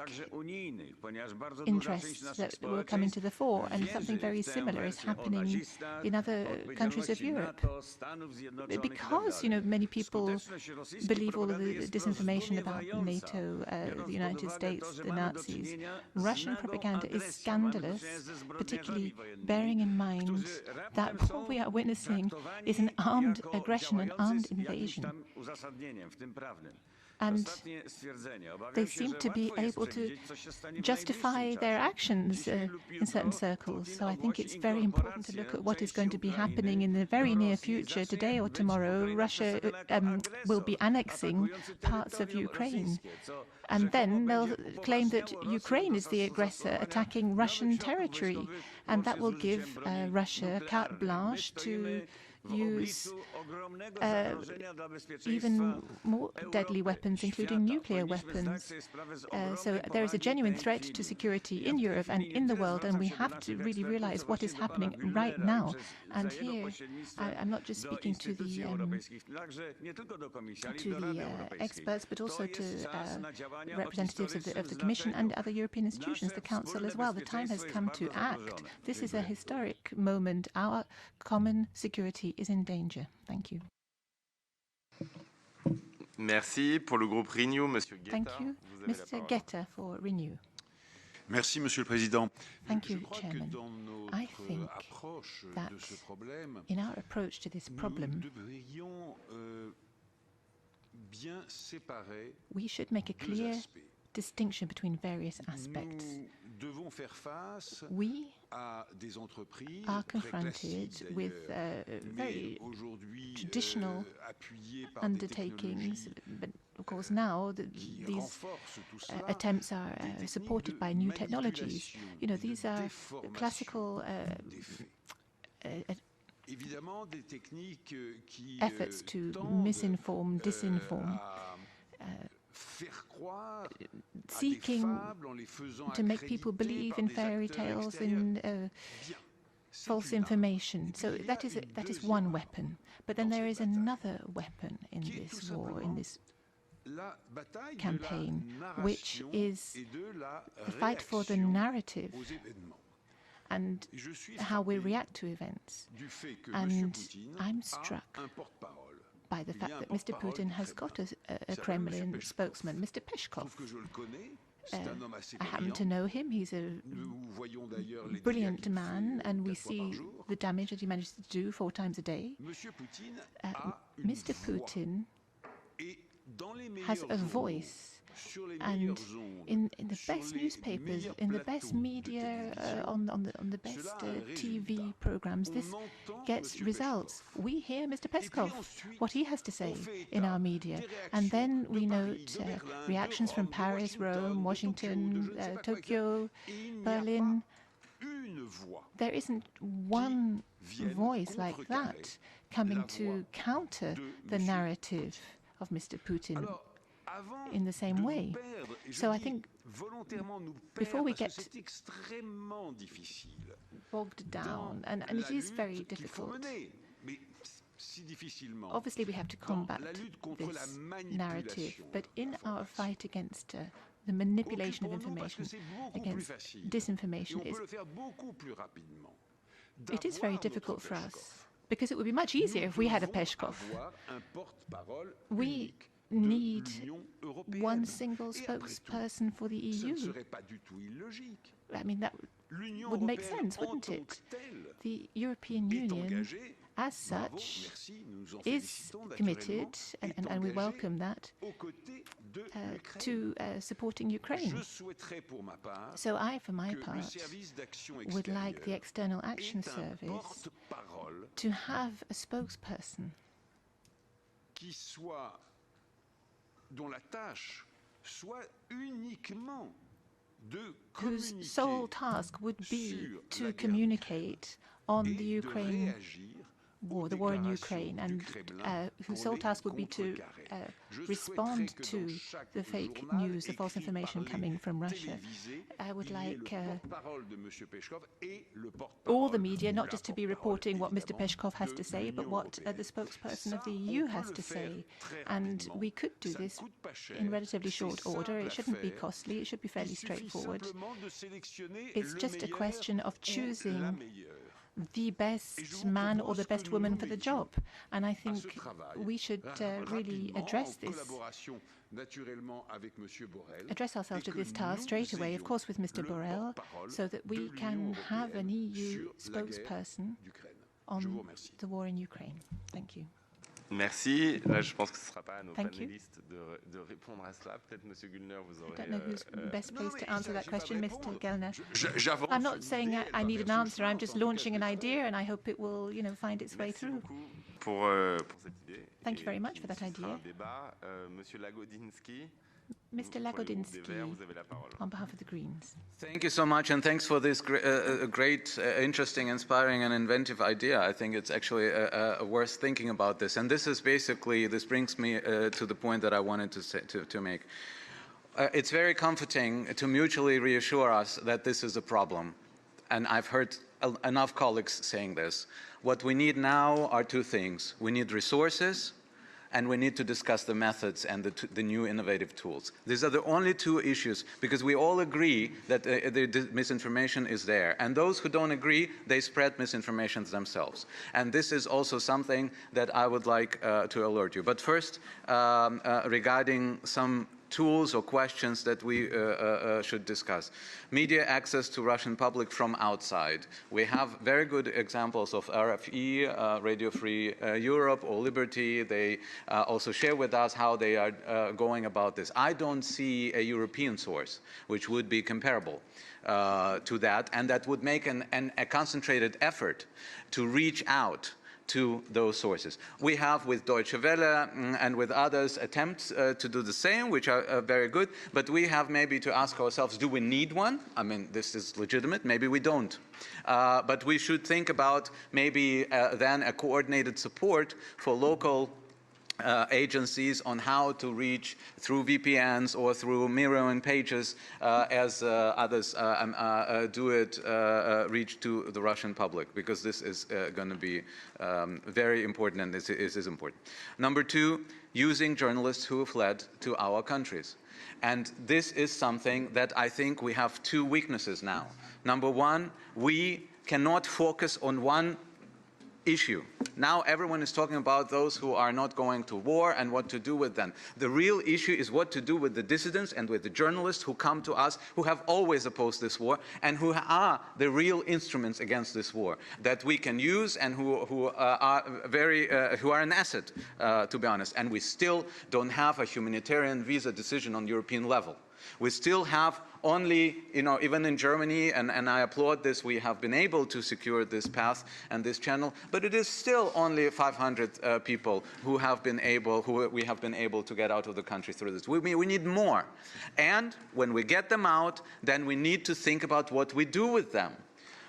interests that were coming to the fore, and something very similar is happening in other countries of Europe. Because, many people believe all of the disinformation about NATO, the United States, the Nazis. Russian propaganda is scandalous, particularly bearing in mind that what we are witnessing is an armed aggression, an armed invasion. And they seem to be able to justify their actions in certain circles. So I think it's very important to look at what is going to be happening in the very near future. Today or tomorrow, Russia will be annexing parts of Ukraine. And then they'll claim that Ukraine is the aggressor attacking Russian territory. And that will give Russia carte blanche to use even more deadly weapons, including nuclear weapons. So there is a genuine threat to security in Europe and in the world, and we have to really realize what is happening right now. And here, I'm not just speaking to the experts, but also to representatives of the Commission and other European institutions, the Council as well. The time has come to act. This is a historic moment. Our common security is in danger. Thank you. Merci. Pour le groupe Renew, Monsieur Guetta. Thank you. Mr. Guetta for Renew. Merci, Monsieur le Président. Thank you, Chairman. I think that in our approach to this problem, we should make a clear distinction between various aspects. We are confronted with very traditional undertakings, but of course now these attempts are supported by new technologies. You know, these are classical efforts to misinform, disinform, seeking to make people believe in fairy tales and false information. So that is one weapon. But then there is another weapon in this war, in this campaign, which is the fight for the narrative and how we react to events. And I'm struck by the fact that Mr. Putin has got a Kremlin spokesman, Mr. Peskov. I happen to know him. He's a brilliant man, and we see the damage that he manages to do 4 times a day. Mr. Putin has a voice, and in the best newspapers, in the best media, on the best TV programs, this gets results. We hear Mr. Peskov, what he has to say in our media, and then we note reactions from Paris, Rome, Washington, Tokyo, Berlin. There isn't one voice like that coming to counter the narrative of Mr. Putin in the same way. So I think before we get bogged down, and it is very difficult, obviously we have to combat this narrative, but in our fight against the manipulation of information, against disinformation, it is very difficult for us, because it would be much easier if we had a Peskov. We need one single spokesperson for the EU. I mean, that would make sense, wouldn't it? The European Union, as such, is committed, and we welcome that, to supporting Ukraine. So I, for my part, would like the External Action Service to have a spokesperson whose sole task would be to communicate on the Ukraine war, the war in Ukraine, and whose sole task would be to respond to the fake news, the false information coming from Russia. I would like all the media not just to be reporting what Mr. Peskov has to say, but what the spokesperson of the EU has to say. And we could do this in relatively short order. It shouldn't be costly. It should be fairly straightforward. It's just a question of choosing the best man or the best woman for the job. And I think we should really address ourselves to this task straight away, of course with Mr. Borrell, so that we can have an EU spokesperson on the war in Ukraine. Thank you. Merci. Là, je pense que ce ne sera pas à nos panélistes de répondre à cela. Peut-être, Monsieur Güllner, vous aurez... I don't know who's best placed to answer that question, Mr. Gellner. I'm not saying I need an answer. I'm just launching an idea, and I hope it will, find its way through. Pour cette idée. Thank you very much for that idea. Monsieur Lagodinsky. Mr. Lagodinsky, on behalf of the Greens. Thank you so much, and thanks for this great, interesting, inspiring, and inventive idea. I think it's actually worth thinking about this. And this brings me to the point that I wanted to make. It's very comforting to mutually reassure us that this is a problem. And I've heard enough colleagues saying this. What we need now are 2 things. We need resources, and we need to discuss the methods and the new innovative tools. These are the only 2 issues, because we all agree that the misinformation is there. And those who don't agree, they spread misinformation themselves. And this is also something that I would like to alert you. But first, regarding some tools or questions that we should discuss. Media access to Russian public from outside. We have very good examples of RFE, Radio Free Europe, or Liberty. They also share with us how they are going about this. I don't see a European source which would be comparable to that, and that would make a concentrated effort to reach out to those sources. We have with Deutsche Welle and with others attempts to do the same, which are very good, but we have maybe to ask ourselves, do we need one? I mean, this is legitimate, maybe we don't. But we should think about maybe then a coordinated support for local agencies on how to reach through VPNs or through mirroring pages as others do it, reach to the Russian public, because this is going to be very important, and this is important. Number two, using journalists who fled to our countries. And this is something that I think we have two weaknesses now. Number one, we cannot focus on one issue. Now everyone is talking about those who are not going to war and what to do with them. The real issue is what to do with the dissidents and with the journalists who come to us, who have always opposed this war and who are the real instruments against this war that we can use, and who are an asset, to be honest. And we still don't have a humanitarian visa decision on European level. We still have only, even in Germany, and I applaud this, we have been able to secure this path and this channel, but it is still only 500 people who we have been able to get out of the country through this. We need more. And when we get them out, then we need to think about what we do with them.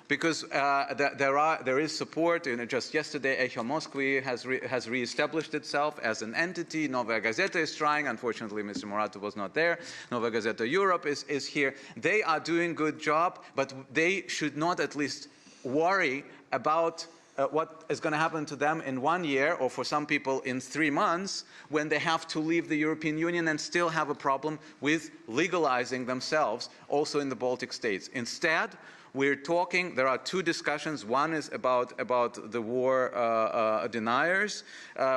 Because there is support. Just yesterday, Echo Moskwy has re-established itself as an entity. Novaya Gazeta is trying. Unfortunately, Mr. Muratov was not there. Novaya Gazeta Europe is here. They are doing a good job, but they should not at least worry about what is going to happen to them in 1 year, or for some people in 3 months, when they have to leave the European Union and still have a problem with legalizing themselves also in the Baltic states. Instead, we're talking, there are two discussions. One is about the war deniers,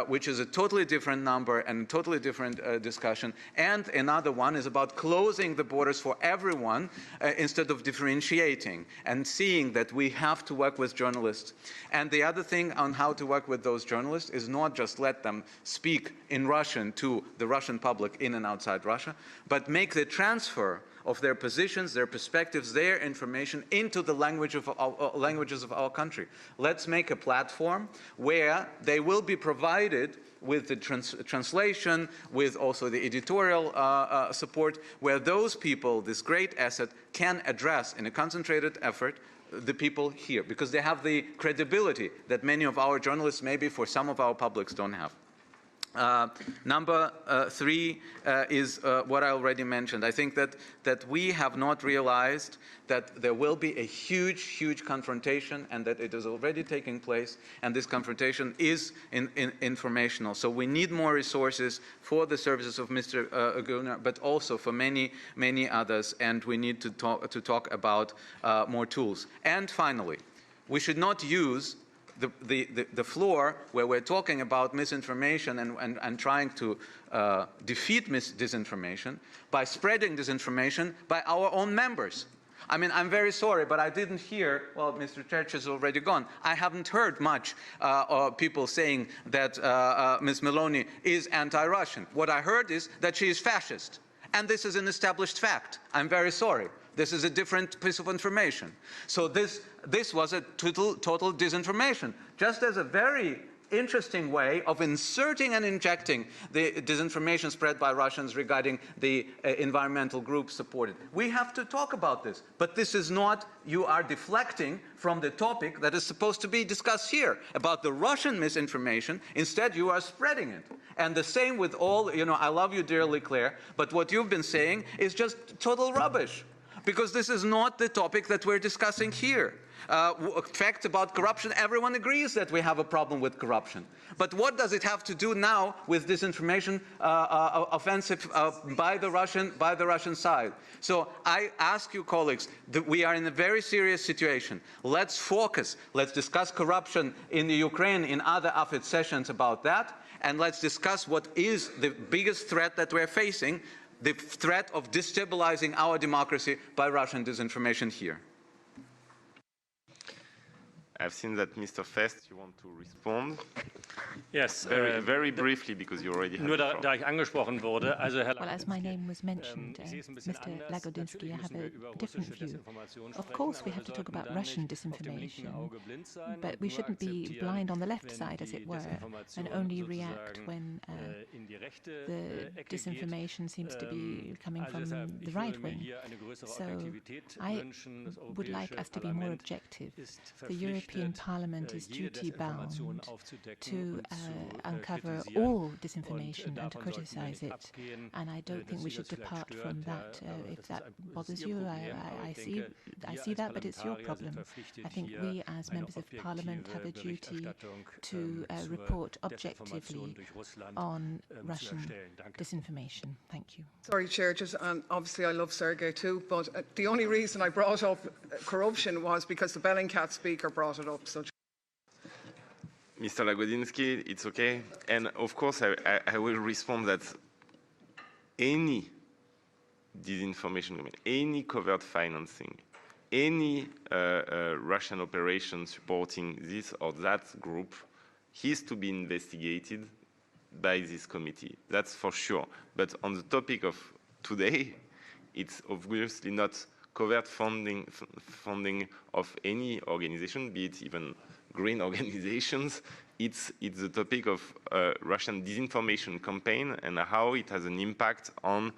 which is a totally different number and a totally different discussion. And another one is about closing the borders for everyone instead of differentiating and seeing that we have to work with journalists. And the other thing on how to work with those journalists is not just let them speak in Russian to the Russian public in and outside Russia, but make the transfer of their positions, their perspectives, their information into the languages of our country. Let's make a platform where they will be provided with the translation, with also the editorial support, where those people, this great asset, can address in a concentrated effort the people here, because they have the credibility that many of our journalists, maybe for some of our publics, don't have. Number three is what I already mentioned. I think that we have not realized that there will be a huge confrontation, and that it is already taking place, and this confrontation is informational. So we need more resources for the services of Mr. Gunnar, but also for many others, and we need to talk about more tools. And finally, we should not use the floor where we're talking about misinformation and trying to defeat disinformation by spreading disinformation by our own members. I mean, I'm very sorry, but I didn't hear, well, Mr. Church is already gone. I haven't heard much people saying that Ms. Meloni is anti-Russian. What I heard is that she is fascist. And this is an established fact. I'm very sorry. This is a different piece of information. So this was a total disinformation, just as a very interesting way of inserting and injecting the disinformation spread by Russians regarding the environmental groups supported. We have to talk about this, but this is not, you are deflecting from the topic that is supposed to be discussed here about the Russian misinformation. Instead, you are spreading it. And the same with all, I love you dearly, Claire, but what you've been saying is just total rubbish, because this is not the topic that we're discussing here. Facts about corruption, everyone agrees that we have a problem with corruption. But what does it have to do now with disinformation offensive by the Russian side? So I ask you, colleagues, that we are in a very serious situation. Let's focus. Let's discuss corruption in the Ukraine in other AFET sessions about that. And let's discuss what is the biggest threat that we're facing, the threat of destabilizing our democracy by Russian disinformation here. I've seen that, Mr. Fest, you want to respond. Yes, very briefly, because you already have nur da ich angesprochen wurde, also Herr well, as my name was mentioned, Mr. Lagodinsky, I have a different view. Of course, we have to talk about Russian disinformation, but we shouldn't be blind on the left side, as it were, and only react when the disinformation seems to be coming from the right wing. So I would like us to be more objective. The European Parliament is duty-bound to uncover all disinformation and to criticize it, and I don't think we should depart from that. If that bothers you, I see that, but it's your problem. I think we, as members of Parliament, have a duty to report objectively on Russian disinformation. Thank you. Sorry, Chair, and obviously I love Sergei too, but the only reason I brought up corruption was because the Bellingcat speaker brought it up. So. Mr. Lagodinsky, it's okay. And of course, I will respond that any disinformation, any covert financing, any Russian operation supporting this or that group is to be investigated by this committee. That's for sure. But on the topic of today, it's obviously not covert funding of any organization, be it even green organizations. It's the topic of Russian disinformation campaign and how it has an impact on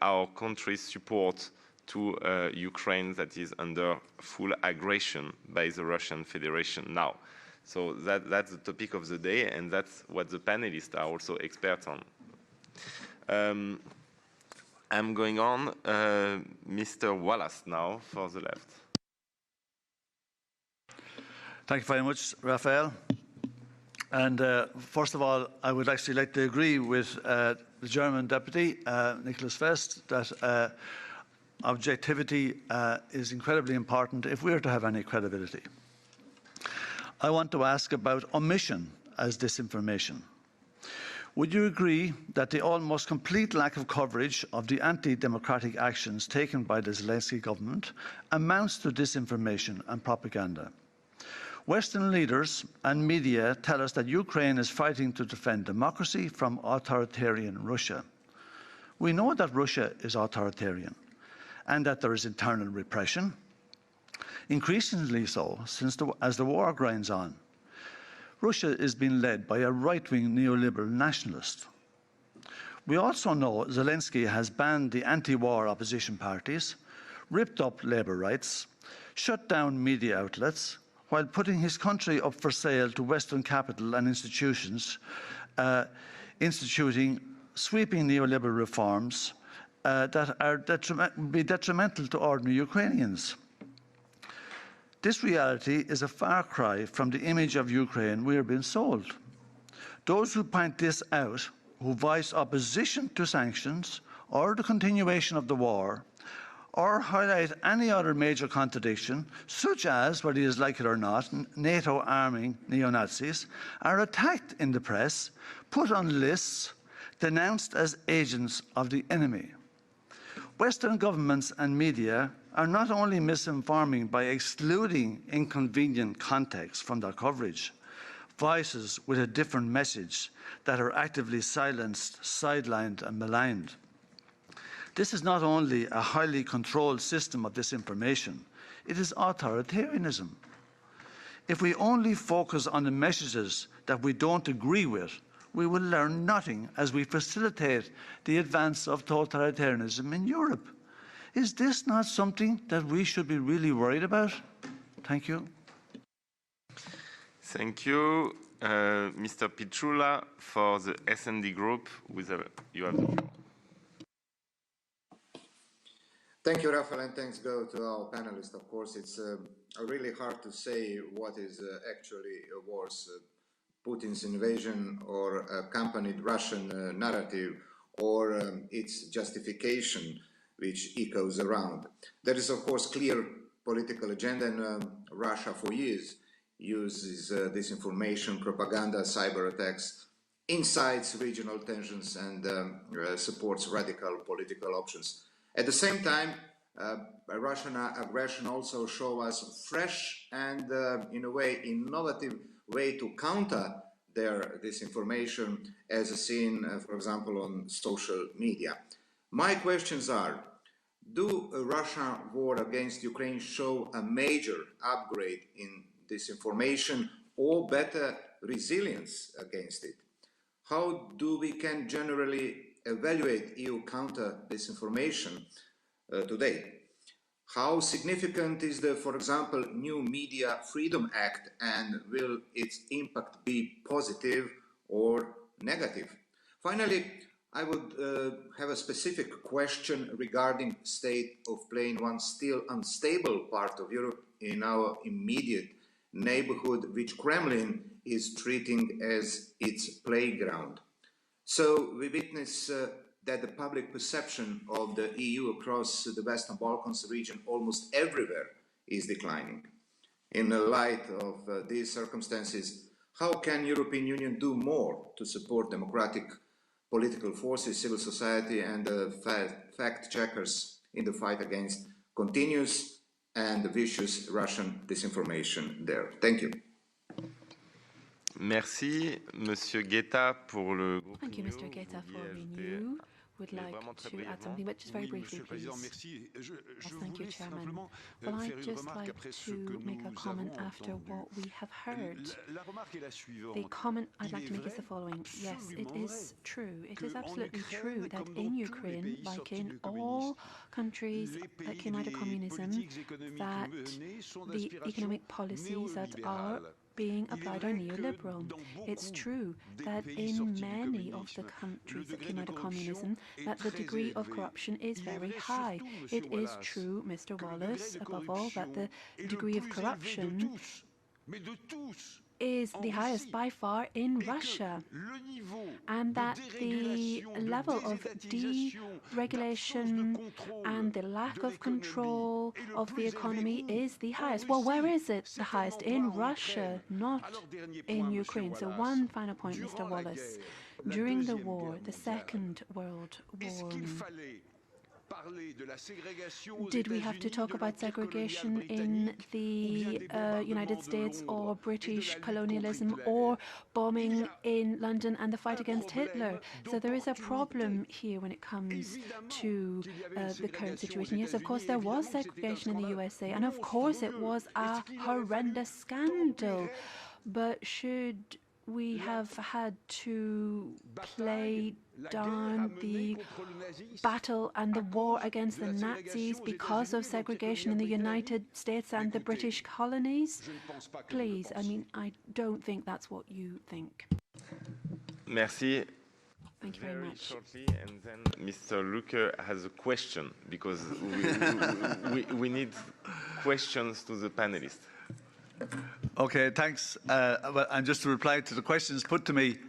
our country's support to Ukraine that is under full aggression by the Russian Federation now. So that's the topic of the day, and that's what the panelists are also experts on. I'm going on. Mr. Wallace now for the left. Thank you very much, Raphael. And first of all, I would actually like to agree with the German deputy, Nicholas Fest, that objectivity is incredibly important if we are to have any credibility. I want to ask about omission as disinformation. Would you agree that the almost complete lack of coverage of the anti-democratic actions taken by the Zelensky government amounts to disinformation and propaganda? Western leaders and media tell us that Ukraine is fighting to defend democracy from authoritarian Russia. We know that Russia is authoritarian and that there is internal repression, increasingly so as the war grinds on. Russia is being led by a right-wing neoliberal nationalist. We also know Zelensky has banned the anti-war opposition parties, ripped up labour rights, shut down media outlets, while putting his country up for sale to Western capital and institutions, instituting sweeping neoliberal reforms that are be detrimental to ordinary Ukrainians. This reality is a far cry from the image of Ukraine we are being sold. Those who point this out, who voice opposition to sanctions or the continuation of the war, or highlight any other major contradiction, such as, whether he is like it or not, NATO arming neo-Nazis, are attacked in the press, put on lists, denounced as agents of the enemy. Western governments and media are not only misinforming by excluding inconvenient context from their coverage, voices with a different message that are actively silenced, sidelined and maligned. This is not only a highly controlled system of disinformation, it is authoritarianism. If we only focus on the messages that we don't agree with, we will learn nothing as we facilitate the advance of totalitarianism in Europe. Is this not something that we should be really worried about? Thank you. Thank you. Mr. Pichula for the S&D Group. You have the floor. Thank you, Rafael, and thanks go to our panelists. Of course, it's really hard to say what is actually worse, Putin's invasion or accompanied Russian narrative or its justification, which echoes around. There is, of course, clear political agenda, and Russia for years uses disinformation, propaganda, cyber attacks incites regional tensions and supports radical political options. At the same time, Russian aggression also shows us fresh and, in a way, innovative way to counter their disinformation, as seen, for example, on social media. My questions are, do a Russian war against Ukraine show a major upgrade in disinformation or better resilience against it? How do we can generally evaluate EU counter disinformation today? How significant is the, for example, new Media Freedom Act, and will its impact be positive or negative? Finally, I would have a specific question regarding state of play in one still unstable part of Europe in our immediate neighborhood, which Kremlin is treating as its playground. So we witness that the public perception of the EU across the Western Balkans region almost everywhere is declining. In the light of these circumstances, how can European Union do more to support democratic political forces, civil society and fact-checkers in the fight against continuous and vicious Russian disinformation there? Thank you. Merci, Monsieur Guetta, pour le groupe. Thank you, Mr. Guetta, for Renew. Would like to add something, but just very briefly, please. Yes, thank you, Chairman. Well, I'd just like to make a comment after what we have heard. The comment I'd like to make is the following. Yes, it is true. It is absolutely true that in Ukraine, like in all countries that came out of communism, that the economic policies that are being applied are neoliberal. It's true that in many of the countries that came out of communism, that the degree of corruption is very high. It is true, Mr. Wallace, above all, that the degree of corruption is the highest by far in Russia, and that the level of deregulation and the lack of control of the economy is the highest. Well, where is it the highest? In Russia, not in Ukraine. So one final point, Mr. Wallace. During the war, the Second World War, did we have to talk about segregation in the United States or British colonialism or bombing in London and the fight against Hitler? So there is a problem here when it comes to the current situation. Yes, of course, there was segregation in the USA, and of course it was a horrendous scandal. But should we have had to play down the battle and the war against the Nazis because of segregation in the United States and the British colonies? Please, I mean, I don't think that's what you think. Merci. Thank you very much. Shortly, and then Mr. Luque has a question, because we need questions to the panelists. Okay, thanks. And just to reply to the questions put to me,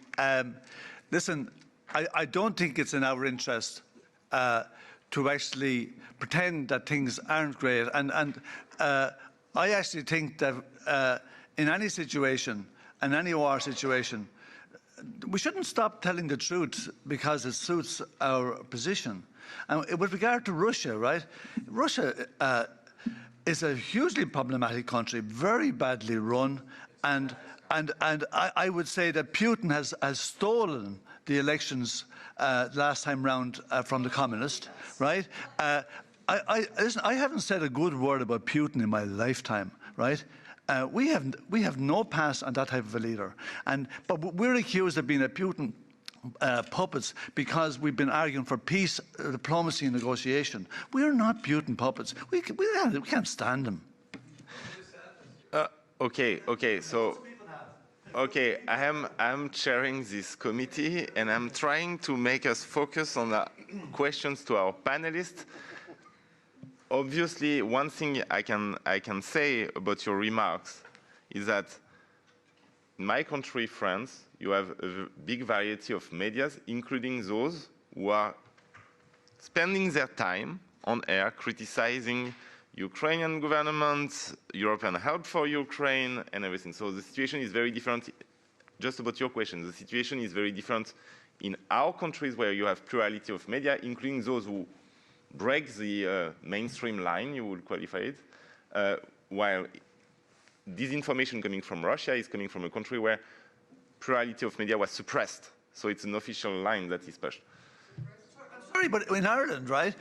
listen, I don't think it's in our interest to actually pretend that things aren't great. And I actually think that in any situation, in any war situation, we shouldn't stop telling the truth because it suits our position. And with regard to Russia, right? Russia is a hugely problematic country, very badly run, and I would say that Putin has stolen the elections last time round from the communists, right? Listen, I haven't said a good word about Putin in my lifetime, right? We have no pass on that type of a leader, but we're accused of being a Putin puppets because we've been arguing for peace, diplomacy and negotiation. We're not Putin puppets. We can't stand them. Okay, so I am chairing this committee and I'm trying to make us focus on the questions to our panelists. Obviously, one thing I can say about your remarks is that in my country, France, you have a big variety of media, including those who are spending their time on air criticizing Ukrainian government, European help for Ukraine, and everything. So the situation is very different just about your question, the situation is very different in our countries where you have plurality of media, including those who break the mainstream line, you would qualify it, while disinformation coming from Russia is coming from a country where plurality of media was suppressed. So it's an official line that is pushed. Sorry, but in Ireland, right,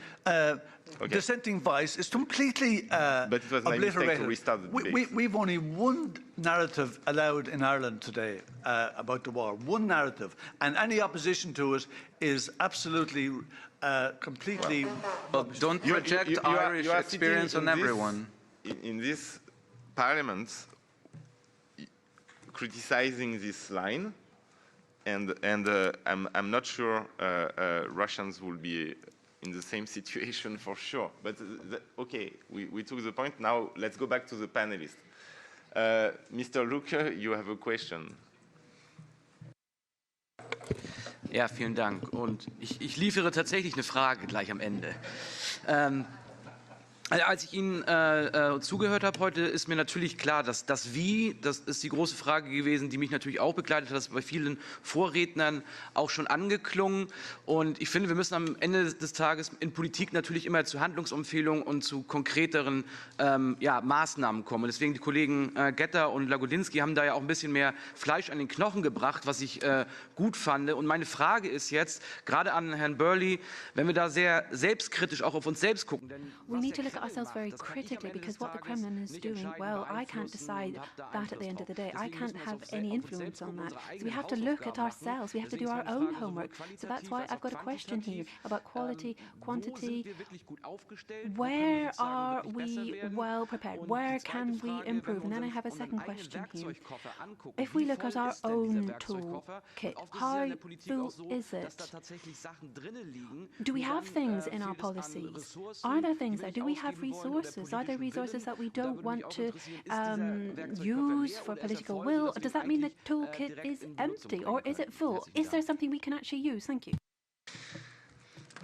dissenting voice is completely but it was my mistake to restart the debate. We've only one narrative allowed in Ireland today about the war, one narrative, and any opposition to it is absolutely, completely... Well, don't project Irish experience on everyone. In this parliament, criticizing this line, and I'm not sure Russians will be in the same situation for sure. But okay, we took the point. Now let's go back to the panelists. Mr. Lucke, you have a question. Ja, vielen Dank. Und ich liefere tatsächlich eine Frage gleich am Ende. Als ich Ihnen zugehört habe heute, ist mir natürlich klar, dass das Wie, das ist die große Frage gewesen, die mich natürlich auch begleitet hat, das ist bei vielen Vorrednern auch schon angeklungen. Und ich finde, wir müssen am Ende des Tages in Politik natürlich immer zu Handlungsempfehlungen und zu konkreteren Maßnahmen kommen. Und deswegen die Kollegen Getter und Lagodinsky haben da ja auch ein bisschen mehr Fleisch an den Knochen gebracht, was ich gut fand. Und meine Frage ist jetzt, gerade an Herrn Burley, wenn wir da sehr selbstkritisch auch auf uns selbst gucken, denn at ourselves very critically, because what the Kremlin is doing, well, I can't decide that at the end of the day. I can't have any influence on that. So we have to look at ourselves. We have to do our own homework. So that's why I've got a question here about quality, quantity. Where are we well prepared? Where can we improve? And then I have a second question here. If we look at our own toolkit, how full is it? Do we have things in our policies? Are there things there? Do we have resources? Are there resources that we don't want to use for political will? Does that mean the toolkit is empty or is it full? Is there something we can actually use? Thank you.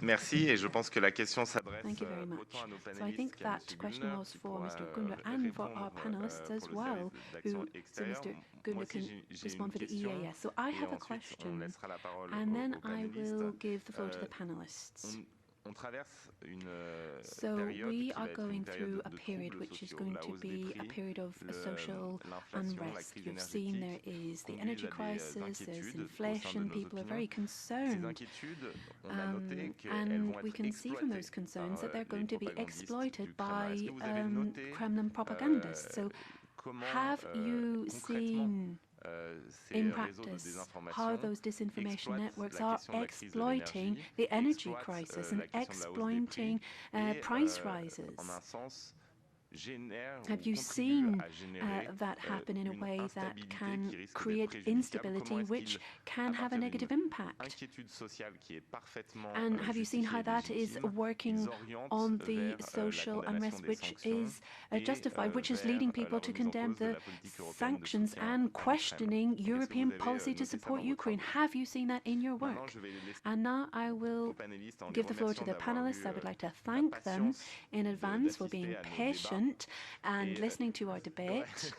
Merci, et je pense que la question s'adresse autant à nos panélistes. So I think that question was for Mr. Gunler and for our panelists as well, so Mr. Gunler can respond for the EAS. So I have a question, and then I will give the floor to the panelists. So we are going through a period which is going to be a period of social unrest. You've seen there is the energy crisis, there's inflation, people are very concerned. And we can see from those concerns that they're going to be exploited by Kremlin propagandists. So have you seen in practice how those disinformation networks are exploiting the energy crisis and exploiting price rises? Have you seen that happen in a way that can create instability, which can have a negative impact? And have you seen how that is working on the social unrest, which is justified, which is leading people to condemn the sanctions and questioning European policy to support Ukraine? Have you seen that in your work? And now I will give the floor to the panelists. I would like to thank them in advance for being patient and listening to our debate.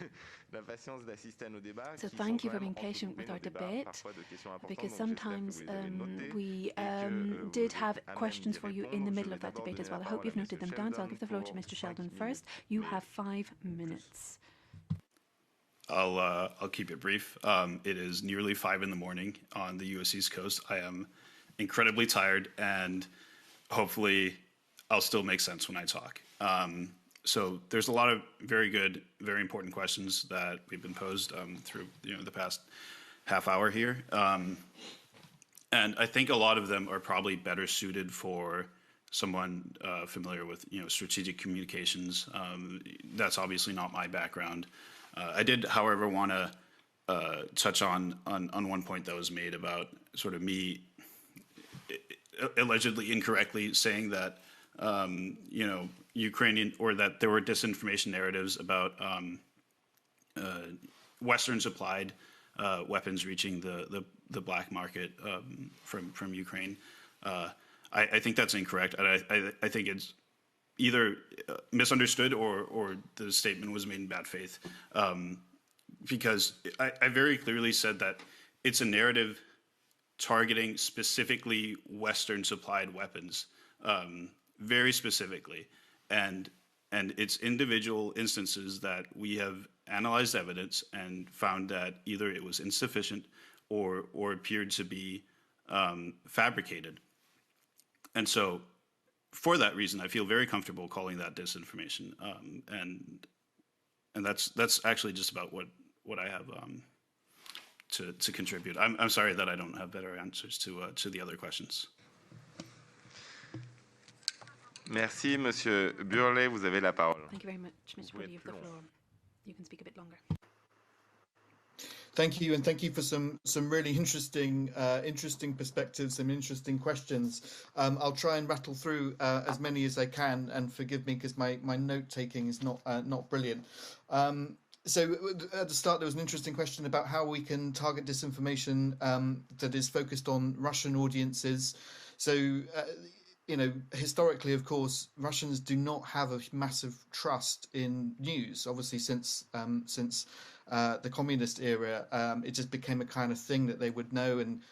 So thank you for being patient with our debate, because sometimes we did have questions for you in the middle of that debate as well. I hope you've noted them down, so I'll give the floor to Mr. Sheldon first. You have 5 minutes. I'll keep it brief. It is nearly 5 in the morning on the U.S. East Coast. I am incredibly tired, and hopefully I'll still make sense when I talk. So there's a lot of very good, very important questions that we've been posed through the past half hour here. And I think a lot of them are probably better suited for someone familiar with strategic communications. That's obviously not my background. I did, however, want to touch on one point that was made about sort of me allegedly incorrectly saying that Ukrainian, or that there were disinformation narratives about Western supplied weapons reaching the black market from Ukraine. I think that's incorrect. I think it's either misunderstood or the statement was made in bad faith. because I very clearly said that it's a narrative targeting specifically Western supplied weapons, very specifically. And it's individual instances that we have analyzed evidence and found that either it was insufficient or appeared to be fabricated. And so for that reason, I feel very comfortable calling that disinformation. And that's actually just about what I have to contribute. I'm sorry that I don't have better answers to the other questions. Merci, Monsieur Burlet. Vous avez la parole. Thank you very much, Mr. Burley. You have the floor. You can speak a bit longer. Thank you, and thank you for some really interesting perspectives, some interesting questions. I'll try and rattle through as many as I can, and forgive me because my note taking is not brilliant. So at the start, there was an interesting question about how we can target disinformation that is focused on Russian audiences. So. Historically, of course, Russians do not have a massive trust in news. Obviously, since the communist era, it just became a kind of thing that they would know, and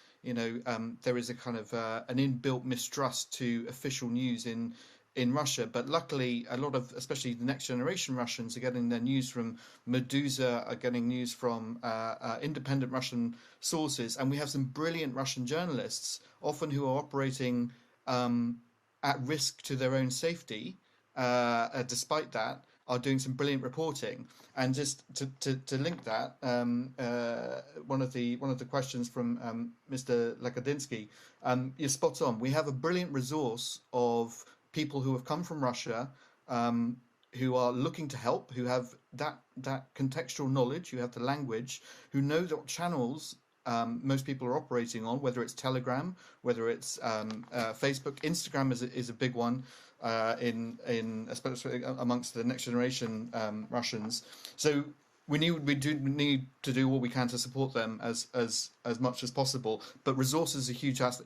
there is a kind of an inbuilt mistrust to official news in Russia. But luckily, a lot of, especially the next generation Russians, are getting their news from Meduza, are getting news from independent Russian sources, and we have some brilliant Russian journalists, often who are operating at risk to their own safety, despite that, are doing some brilliant reporting. And just to link that, one of the questions from Mr. Lekadinsky, you're spot on. We have a brilliant resource of people who have come from Russia, who are looking to help, who have that contextual knowledge, who have the language, who know what channels most people are operating on, whether it's Telegram, whether it's Facebook. Instagram is a big one especially amongst the next generation Russians. So we do need to do what we can to support them as much as possible. But resources are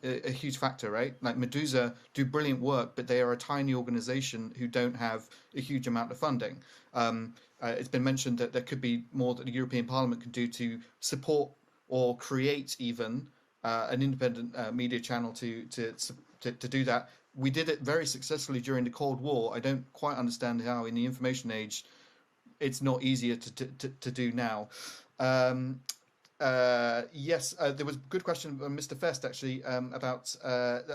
a huge factor, right? Like Meduza do brilliant work, but they are a tiny organization who don't have a huge amount of funding. It's been mentioned that there could be more that the European Parliament could do to support or create even an independent media channel to do that. We did it very successfully during the Cold War. I don't quite understand how in the information age it's not easier to do now. Yes, there was a good question from Mr. Fest actually about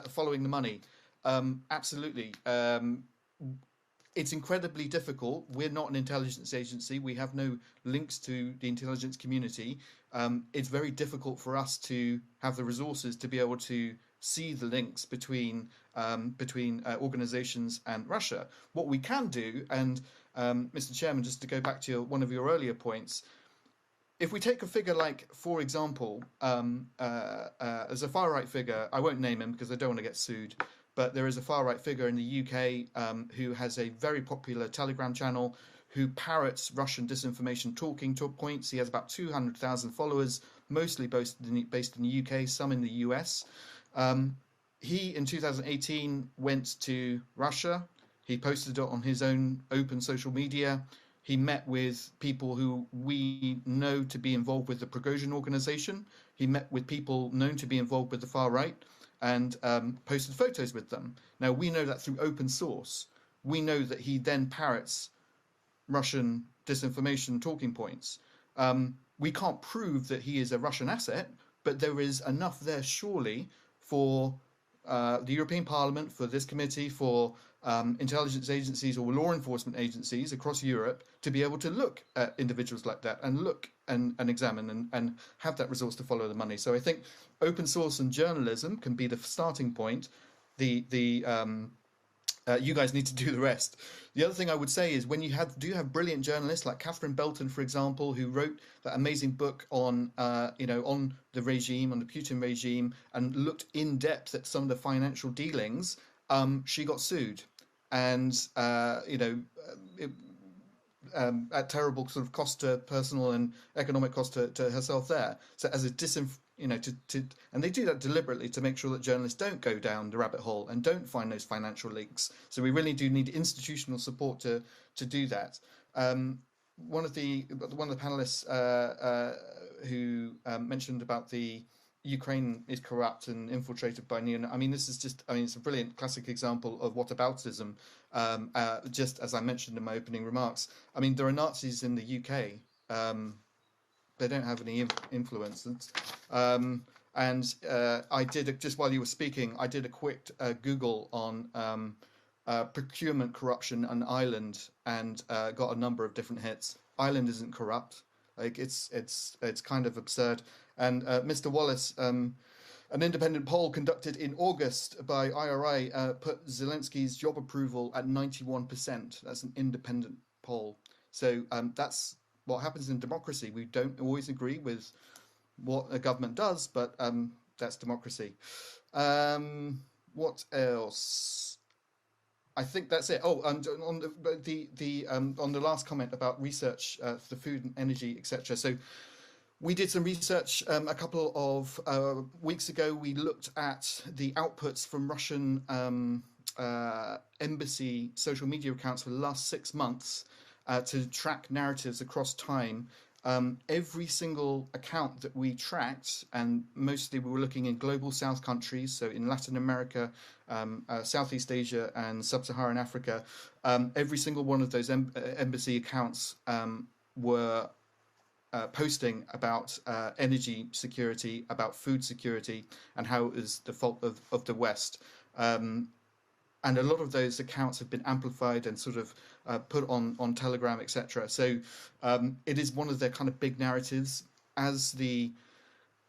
following the money. Absolutely. It's incredibly difficult. We're not an intelligence agency. We have no links to the intelligence community. It's very difficult for us to have the resources to be able to see the links between organizations and Russia. What we can do, and Mr. Chairman, just to go back to one of your earlier points, if we take a figure like, for example, as a far-right figure, I won't name him because I don't want to get sued, but there is a far-right figure in the UK who has a very popular Telegram channel who parrots Russian disinformation talking points. He has about 200,000 followers, mostly based in the UK, some in the US. He, in 2018, went to Russia. He posted it on his own open social media. He met with people who we know to be involved with the Prigozhin organization. He met with people known to be involved with the far right and posted photos with them. Now, we know that through open source. We know that he then parrots Russian disinformation talking points. We can't prove that he is a Russian asset, but there is enough there surely for the European Parliament, for this committee, for intelligence agencies or law enforcement agencies across Europe to be able to look at individuals like that and look and examine and have that resource to follow the money. So I think open source and journalism can be the starting point. You guys need to do the rest. The other thing I would say is when you do have brilliant journalists like Catherine Belton, for example, who wrote that amazing book on on the regime, on the Putin regime, and looked in depth at some of the financial dealings, she got sued, and at terrible sort of cost to personal and economic cost to herself there. So as a and they do that deliberately to make sure that journalists don't go down the rabbit hole and don't find those financial links. So we really do need institutional support to do that. one of the panelists who mentioned about the Ukraine is corrupt and infiltrated by I mean, this is just, I mean, it's a brilliant classic example of whataboutism, just as I mentioned in my opening remarks. I mean, there are Nazis in the UK. They don't have any influence. And I did, just while you were speaking, I did a quick Google on procurement corruption in Ireland and got a number of different hits. Ireland isn't corrupt. Like it's kind of absurd. And Mr. Wallace, an independent poll conducted in August by IRI put Zelensky's job approval at 91%. That's an independent poll. So that's what happens in democracy. We don't always agree with what a government does, but that's democracy. What else? I think that's it. Oh, and on the last comment about research for food and energy, etc. So we did some research a couple of weeks ago. We looked at the outputs from Russian embassy social media accounts for the last 6 months to track narratives across time. Every single account that we tracked, and mostly we were looking in global south countries, so in Latin America, Southeast Asia and Sub-Saharan Africa, every single one of those embassy accounts were posting about energy security, about food security, and how it is the fault of the West. And a lot of those accounts have been amplified and sort of put on Telegram, etc. So it is one of their kind of big narratives. As the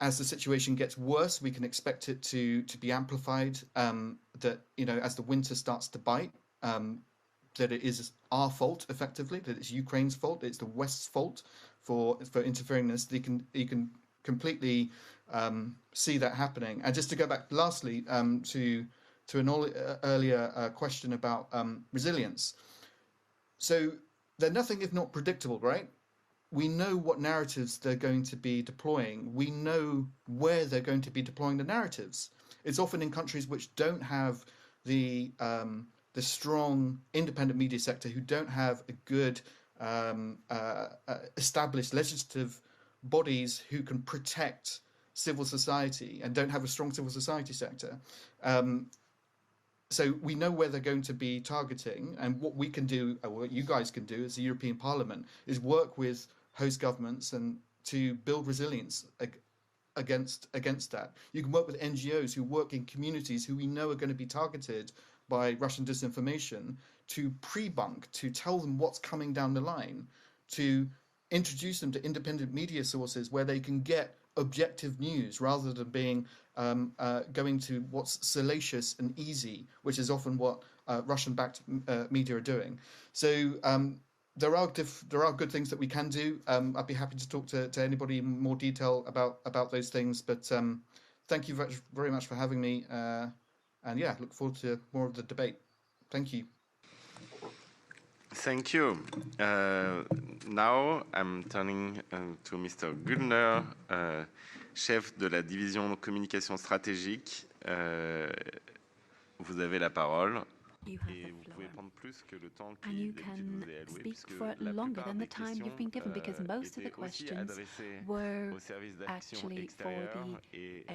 situation gets worse, we can expect it to be amplified. That, you know, as the winter starts to bite, that it is our fault effectively, that it's Ukraine's fault, it's the West's fault for interfering in this. You can completely see that happening. And just to go back lastly to an earlier question about resilience. So they're nothing if not predictable, right? We know what narratives they're going to be deploying. We know where they're going to be deploying the narratives. It's often in countries which don't have the strong independent media sector, who don't have a good established legislative bodies who can protect civil society and don't have a strong civil society sector. So we know where they're going to be targeting, and what we can do, or what you guys can do as the European Parliament, is work with host governments and to build resilience against that. You can work with NGOs who work in communities who we know are going to be targeted by Russian disinformation, to pre-bunk, to tell them what's coming down the line, to introduce them to independent media sources where they can get objective news rather than being going to what's salacious and easy, which is often what Russian-backed media are doing. So there are good things that we can do. I'd be happy to talk to anybody in more detail about those things. But thank you very much for having me. And yeah, look forward to more of the debate. Thank you. Thank you. Now I'm turning to Mr. Güldner, chef de la division communication stratégique. Vous avez la parole. Et vous pouvez prendre plus que le temps qui vous est alloué, puisque la plupart des questions étaient aussi adressées au service d'action extérieure et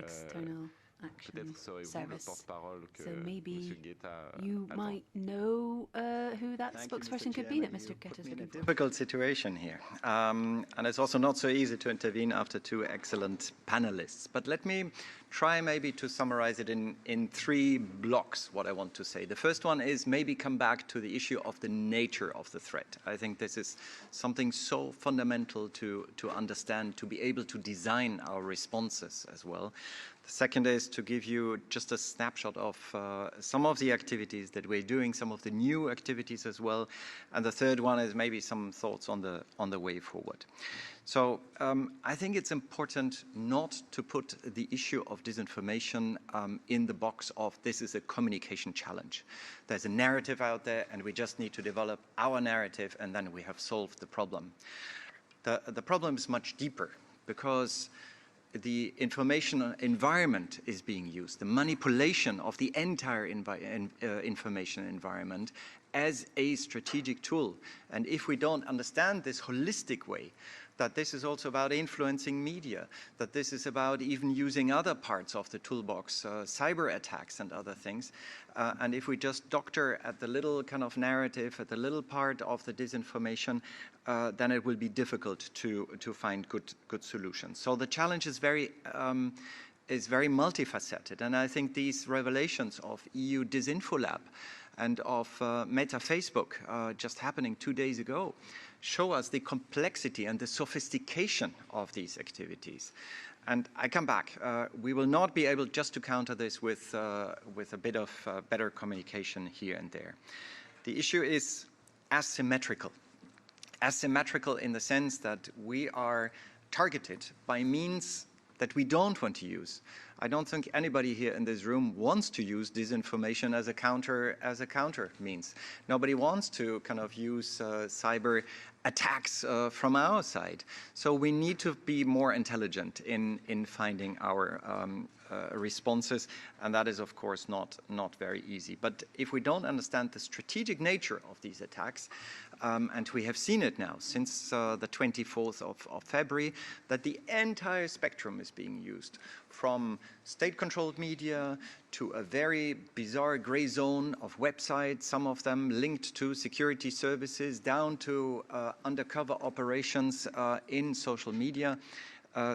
peut-être saurez-vous le porte-parole que M. Guetta you might know who that spokesperson could be that Mr. Guetta is looking for. Difficult situation here, and it's also not so easy to intervene after two excellent panelists. But let me try maybe to summarize it in 3 blocks, what I want to say. The first one is maybe come back to the issue of the nature of the threat. I think this is something so fundamental to understand, to be able to design our responses as well. The second is to give you just a snapshot of some of the activities that we're doing, some of the new activities as well. And the third one is maybe some thoughts on the way forward. So I think it's important not to put the issue of disinformation in the box of this is a communication challenge. There's a narrative out there and we just need to develop our narrative and then we have solved the problem. The problem is much deeper because the information environment is being used, the manipulation of the entire information environment as a strategic tool. And if we don't understand this holistic way, that this is also about influencing media, that this is about even using other parts of the toolbox, cyber attacks and other things. And if we just doctor at the little kind of narrative, at the little part of the disinformation, then it will be difficult to find good solutions. So the challenge is very multifaceted. And I think these revelations of EU Disinfo Lab and of Meta Facebook just happening 2 days ago show us the complexity and the sophistication of these activities. And I come back. We will not be able just to counter this with a bit of better communication here and there. The issue is asymmetrical. Asymmetrical in the sense that we are targeted by means that we don't want to use. I don't think anybody here in this room wants to use disinformation as a counter means. Nobody wants to kind of use cyber attacks from our side. So we need to be more intelligent in finding our responses, and that is of course not very easy. But if we don't understand the strategic nature of these attacks, and we have seen it now since the 24th of February, that the entire spectrum is being used, from state-controlled media to a very bizarre gray zone of websites, some of them linked to security services, down to undercover operations in social media.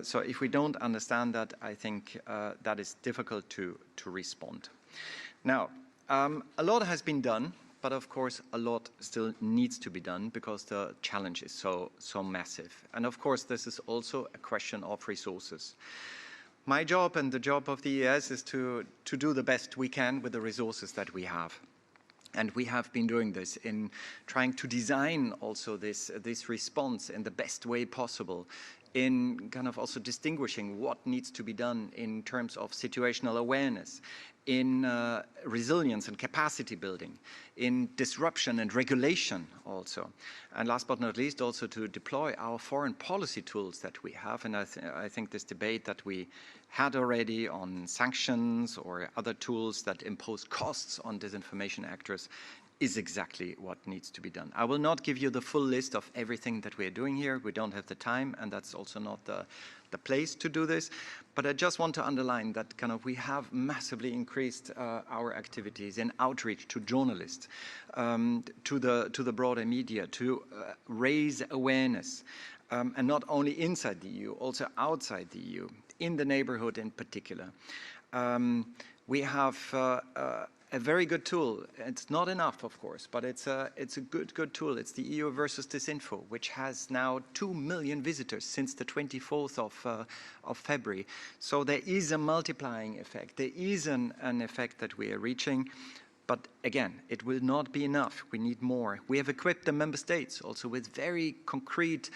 So if we don't understand that, I think that is difficult to respond. Now, a lot has been done, but of course a lot still needs to be done because the challenge is so massive. And of course this is also a question of resources. My job and the job of the EES is to do the best we can with the resources that we have. And we have been doing this in trying to design also this response in the best way possible, in kind of also distinguishing what needs to be done in terms of situational awareness, in resilience and capacity building, in disruption and regulation also. And last but not least, also to deploy our foreign policy tools that we have. And I think this debate that we had already on sanctions or other tools that impose costs on disinformation actors is exactly what needs to be done. I will not give you the full list of everything that we are doing here. We don't have the time, and that's also not the place to do this. But I just want to underline that kind of we have massively increased our activities in outreach to journalists, to the broader media, to raise awareness, and not only inside the EU, also outside the EU, in the neighborhood in particular. We have a very good tool. It's not enough, of course, but it's a good tool. It's the EU versus Disinfo, which has now 2 million visitors since the 24th of February. So there is a multiplying effect. There is an effect that we are reaching. But again, it will not be enough. We need more. We have equipped the member states also with very concrete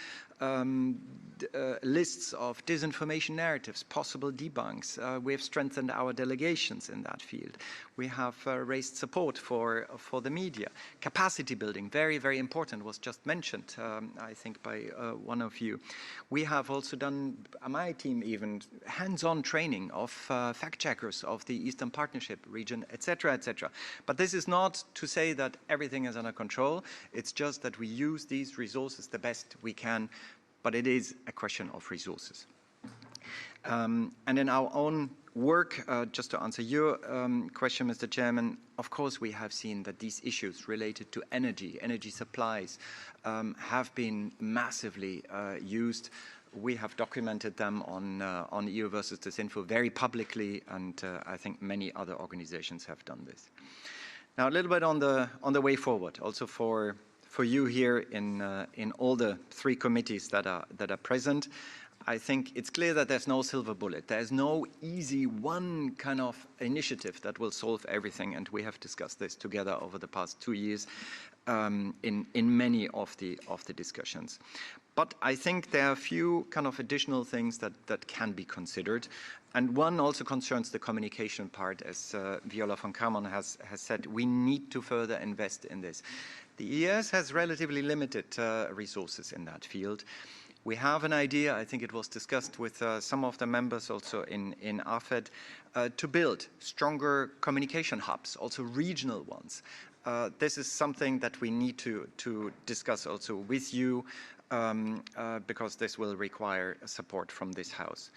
lists of disinformation narratives, possible debunks. We have strengthened our delegations in that field. We have raised support for the media. Capacity building, very, very important, was just mentioned, I think, by one of you. We have also done, my team even, hands-on training of fact-checkers of the Eastern Partnership region, etc., etc. But this is not to say that everything is under control. It's just that we use these resources the best we can, but it is a question of resources. And in our own work, just to answer your question, Mr. Chairman, of course we have seen that these issues related to energy supplies, have been massively used. We have documented them on EU versus Disinfo very publicly, and I think many other organizations have done this. Now, a little bit on the way forward, also for you here in all the 3 committees that are present. I think it's clear that there's no silver bullet. There's no easy one kind of initiative that will solve everything, and we have discussed this together over the past 2 years in many of the discussions. But I think there are a few kind of additional things that can be considered. And one also concerns the communication part, as Viola von Kramon has said. We need to further invest in this. The EES has relatively limited resources in that field. We have an idea, I think it was discussed with some of the members also in AFED, to build stronger communication hubs, also regional ones, this is something that we need to discuss also with you, because this will require support from this House.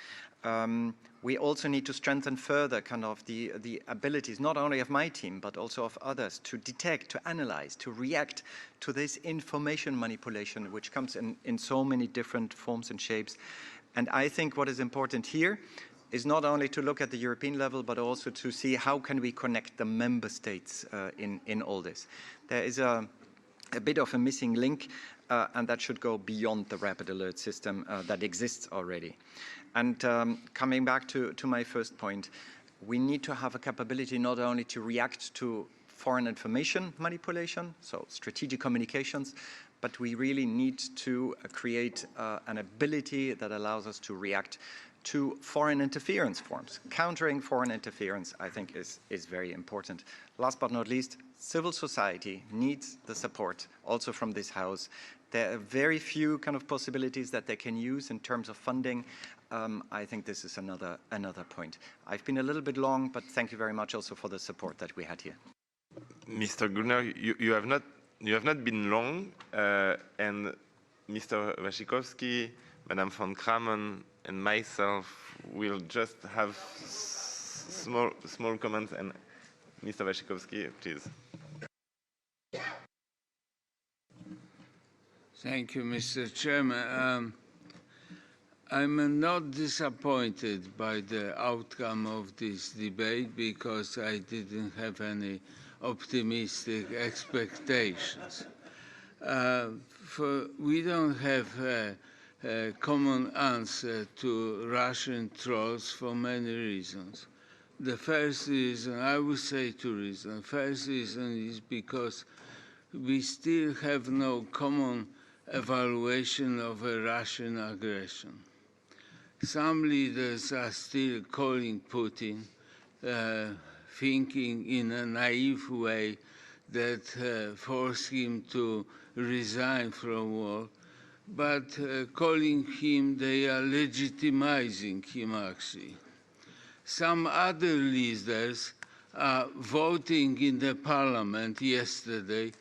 We also need to strengthen further kind of the abilities, not only of my team, but also of others, to detect, to analyze, to react to this information manipulation, which comes in so many different forms and shapes. And I think what is important here is not only to look at the European level, but also to see how can we connect the member states in all this. There is a bit of a missing link, and that should go beyond the rapid alert system that exists already. And coming back to my first point, we need to have a capability not only to react to foreign information manipulation, so strategic communications, but we really need to create an ability that allows us to react to foreign interference forms. Countering foreign interference, I think, is very important. Last but not least, civil society needs the support also from this House. There are very few kind of possibilities that they can use in terms of funding. I think this is another point. I've been a little bit long, but thank you very much also for the support that we had here. Mr. Gunnar, you have not been long, and Mr. Waszczykowski, Madame von Kramon, and myself will just have small comments. And Mr. Waszczykowski, please. Thank you, Mr. Chairman. I'm not disappointed by the outcome of this debate because I didn't have any optimistic expectations. We don't have a common answer to Russian trolls for many reasons. The first reason, I would say two reasons. First reason is because we still have no common evaluation of a Russian aggression. Some leaders are still calling Putin, thinking in a naive way that forced him to resign from war, but calling him, they are legitimizing him actually. Some other leaders are voting in the parliament yesterday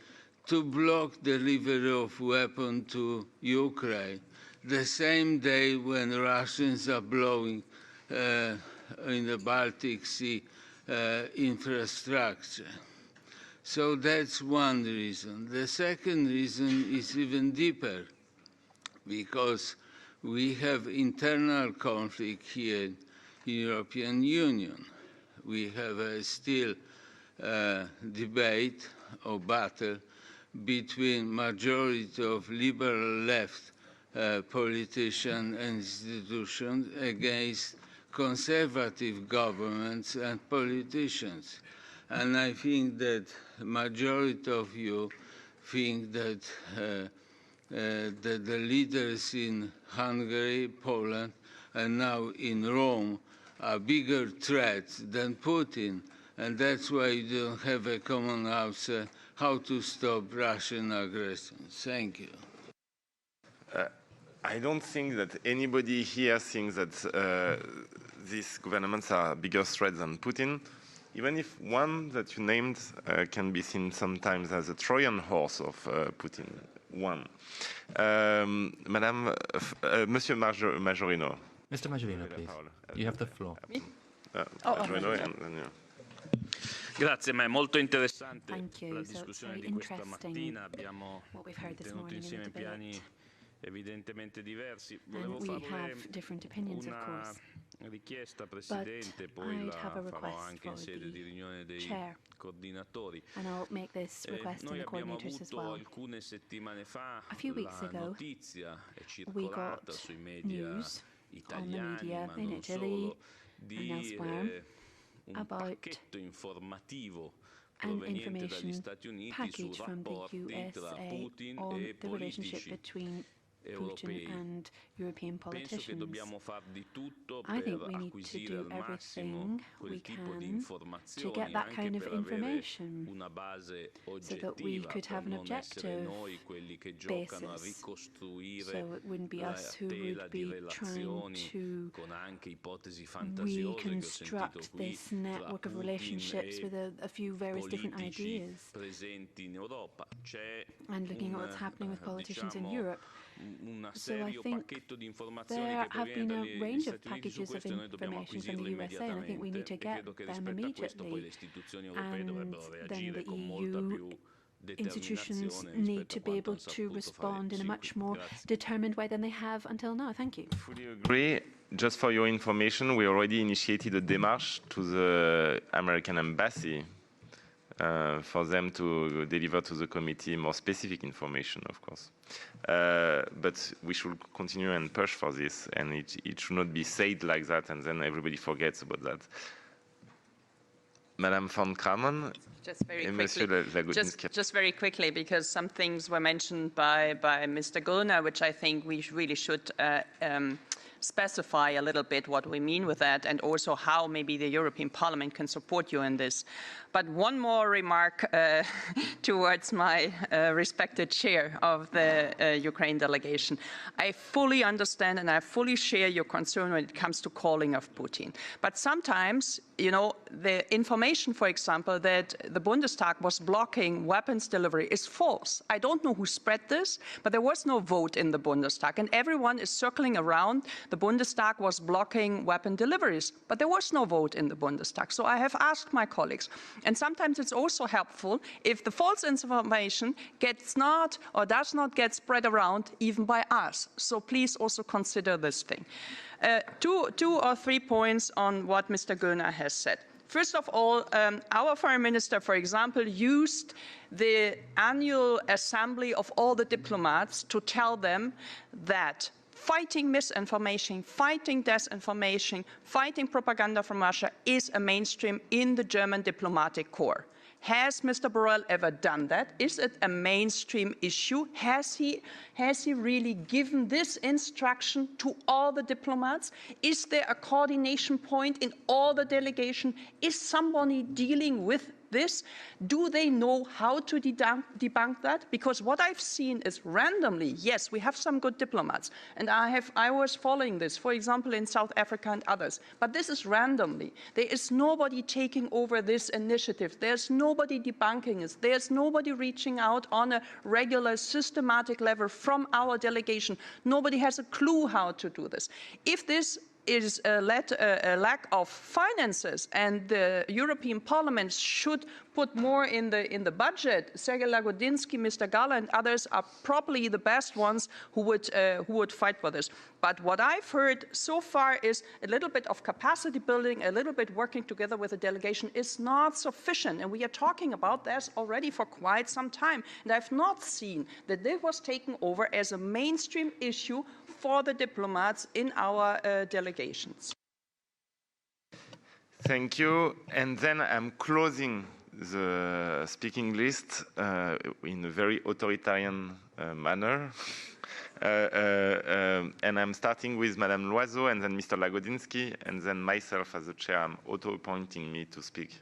to block delivery of weapons to Ukraine, the same day when Russians are blowing in the Baltic Sea infrastructure. So that's one reason. The second reason is even deeper, because we have internal conflict here in the European Union. We have still debate or battle between majority of liberal left politicians and institutions against conservative governments and politicians. And I think that majority of you think that the leaders in Hungary, Poland, and now in Rome are bigger threats than Putin. And that's why you don't have a common answer how to stop Russian aggression. Thank you. I don't think that anybody here thinks that these governments are bigger threats than Putin, even if one that you named can be seen sometimes as a Trojan horse of Putin. One. Monsieur Majorino. Mr. Majorino, please. You have the floor. Majorino and then you. Grazie, ma è molto interessante Thank you. la discussione di questa mattina. Abbiamo tenuto insieme piani evidentemente diversi. Volevo fare una richiesta, Presidente, poi la farò anche in sede di riunione dei coordinatori. Noi abbiamo avuto alcune settimane fa la notizia è circolata sui media italiani, ma non solo, di un pacchetto informativo proveniente dagli Stati Uniti su rapporti tra Putin e politici Putin and European politicians. I think we need to do everything we can to get that kind of information so that we could have an objective basis. So it wouldn't be us who would be trying to reconstruct this network of relationships with a few various different ideas. And looking at what's happening with politicians in Europe. So I think there have been a range of packages of information from the USA, and I think we need to get them immediately. And then the EU institutions need to be able to respond in a much more determined way than they have until now. Thank you. Fully agree. Just for your information, we already initiated a démarche to the American embassy for them to deliver to the committee more specific information, of course. But we should continue and push for this, and it should not be said like that, and then everybody forgets about that. Madame von Kramon and Monsieur Lagodinsky. Just very quickly, because some things were mentioned by Mr. Gurner, which I think we really should specify a little bit what we mean with that, and also how maybe the European Parliament can support you in this. But one more remark towards my respected chair of the Ukraine delegation. I fully understand and I fully share your concern when it comes to calling of Putin. But sometimes, you know, the information, for example, that the Bundestag was blocking weapons delivery is false. I don't know who spread this, but there was no vote in the Bundestag, and everyone is circling around. The Bundestag was blocking weapon deliveries, but there was no vote in the Bundestag. So I have asked my colleagues, and sometimes it's also helpful if the false information gets not or does not get spread around even by us. So please also consider this thing. Two or three points on what Mr. Gurner has said. First of all, our foreign minister, for example, used the annual assembly of all the diplomats to tell them that fighting misinformation, fighting disinformation, fighting propaganda from Russia is a mainstream in the German diplomatic corps. Has Mr. Borrell ever done that? Is it a mainstream issue? Has he really given this instruction to all the diplomats? Is there a coordination point in all the delegation? Is somebody dealing with this? Do they know how to debunk that? Because what I've seen is randomly, yes, we have some good diplomats, and I was following this, for example, in South Africa and others, but this is randomly. There is nobody taking over this initiative. There's nobody debunking it. There's nobody reaching out on a regular, systematic level from our delegation. Nobody has a clue how to do this. If this is a lack of finances, and the European Parliament should put more in the budget. Sergei Lagodinsky, Mr. Gala, and others are probably the best ones who would fight for this. But what I've heard so far is a little bit of capacity building, a little bit working together with the delegation is not sufficient, and we are talking about this already for quite some time. And I've not seen that this was taken over as a mainstream issue for the diplomats in our delegations. Thank you. And then I'm closing the speaking list in a very authoritarian manner. And I'm starting with Madame Loiseau and then Mr. Lagodinsky, and then myself as the chair. I'm auto-appointing me to speak.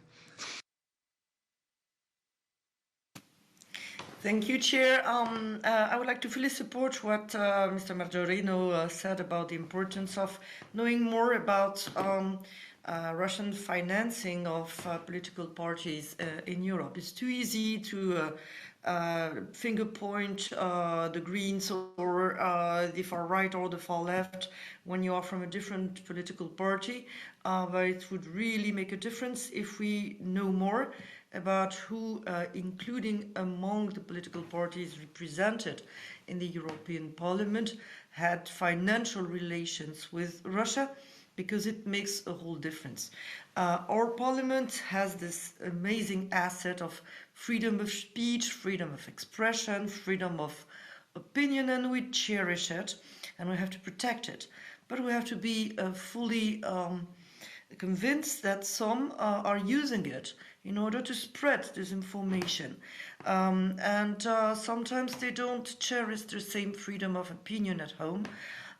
Thank you, Chair. I would like to fully support what Mr. Majorino said about the importance of knowing more about Russian financing of political parties in Europe. It's too easy to finger point the Greens or the far right or the far left when you are from a different political party, but it would really make a difference if we know more about who, including among the political parties represented in the European Parliament, had financial relations with Russia, because it makes a whole difference. Our Parliament has this amazing asset of freedom of speech, freedom of expression, freedom of opinion, and we cherish it, and we have to protect it. But we have to be fully convinced that some are using it in order to spread disinformation. And sometimes they don't cherish the same freedom of opinion at home.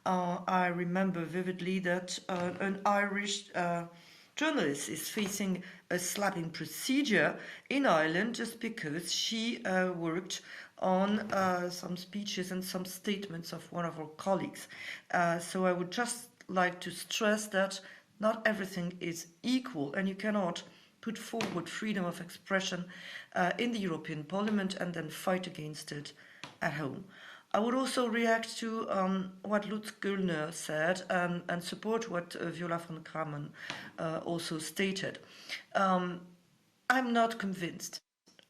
I remember vividly that an Irish journalist is facing a slapping procedure in Ireland just because she worked on some speeches and some statements of one of our colleagues. So I would just like to stress that not everything is equal, and you cannot put forward freedom of expression in the European Parliament and then fight against it at home. I would also react to what Lutz Güllner said and support what Viola von Kramon also stated. I'm not convinced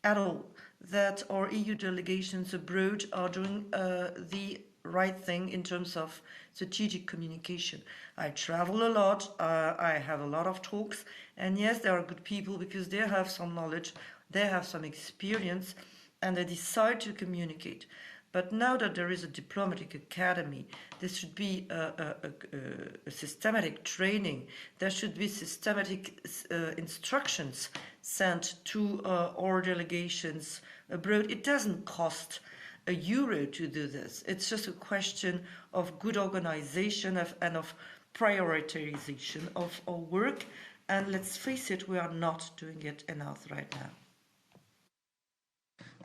at all that our EU delegations abroad are doing the right thing in terms of strategic communication. I travel a lot, I have a lot of talks, and yes, there are good people because they have some knowledge, they have some experience, and they decide to communicate. But now that there is a diplomatic academy, there should be a systematic training. There should be systematic instructions sent to our delegations abroad. It doesn't cost €1 to do this. It's just a question of good organization and of prioritization of our work. And let's face it, we are not doing it enough right now.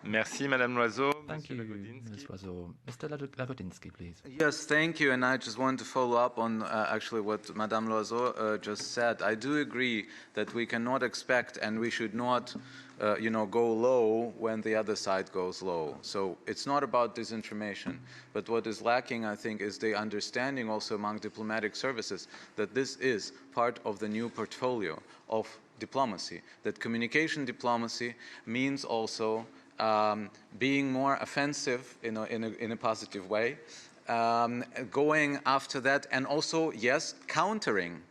Merci, Madame Loiseau. Thank you, Ms. Loiseau. Mr. Lagodinsky, please. Yes, thank you. And I just want to follow up on actually what Madame Loiseau just said. I do agree that we cannot expect and we should not go low when the other side goes low. So it's not about disinformation. But what is lacking, I think, is the understanding also among diplomatic services that this is part of the new portfolio of diplomacy, that communication diplomacy means also being more offensive in a positive way, going after that, and also, yes, countering,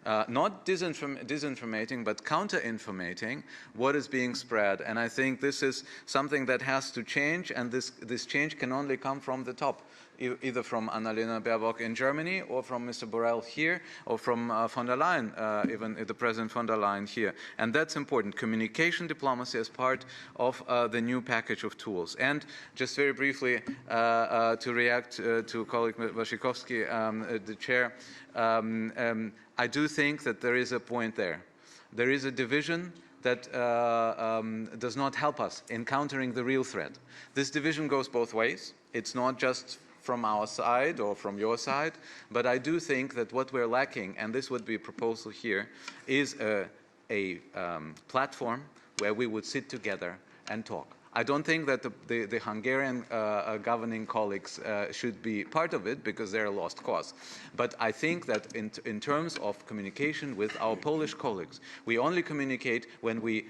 not disinformating, but counter-informating what is being spread. And I think this is something that has to change, and this change can only come from the top, either from Annalena Baerbock in Germany, or from Mr. Borrell here, or from von der Leyen, even the President von der Leyen here. And that's important. Communication diplomacy as part of the new package of tools. And just very briefly, to react to colleague Waszczykowski, the chair, I do think that there is a point there. There is a division that does not help us in countering the real threat. This division goes both ways. It's not just from our side or from your side, but I do think that what we're lacking, and this would be a proposal here, is a platform where we would sit together and talk. I don't think that the Hungarian governing colleagues should be part of it because they're a lost cause. But I think that in terms of communication with our Polish colleagues, we only communicate when we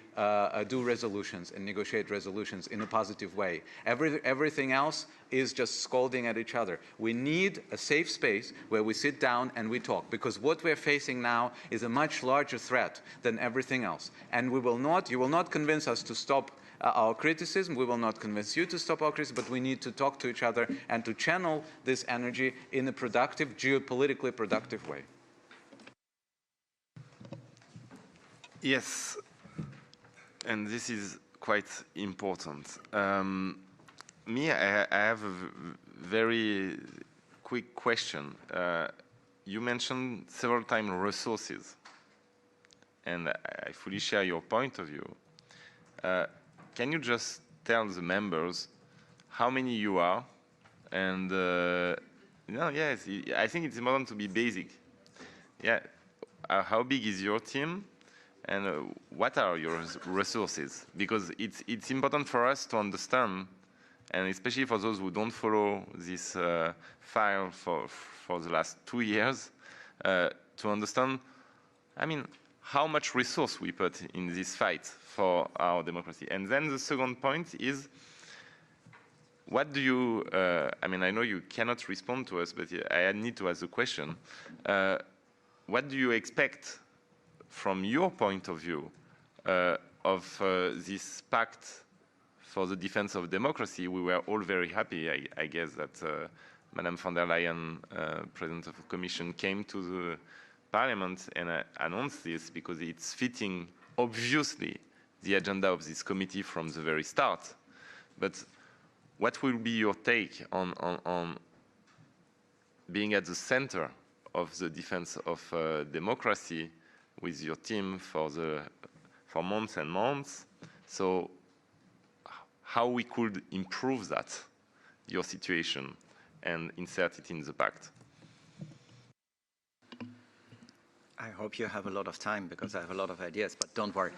do resolutions and negotiate resolutions in a positive way. Everything else is just scolding at each other. We need a safe space where we sit down and we talk, because what we're facing now is a much larger threat than everything else. And you will not convince us to stop our criticism. We will not convince you to stop our criticism, but we need to talk to each other and to channel this energy in a productive, geopolitically productive way. Yes, and this is quite important. I have a very quick question. You mentioned several times resources, and I fully share your point of view. Can you just tell the members how many you are? And yes, I think it's important to be basic. Yeah, how big is your team, and what are your resources? Because it's important for us to understand, and especially for those who don't follow this file for the last 2 years, to understand, I mean, how much resource we put in this fight for our democracy. And then the second point is, what do you, I mean, I know you cannot respond to us, but I need to ask the question. What do you expect from your point of view of this pact for the defense of democracy? We were all very happy, I guess, that Madame von der Leyen, President of the Commission, came to Parliament, and I announce this because it's fitting, obviously, the agenda of this committee from the very start. But what will be your take on being at the center of the defense of democracy with your team for months and months? So how we could improve that, your situation, and insert it in the pact? I hope you have a lot of time because I have a lot of ideas, but don't worry.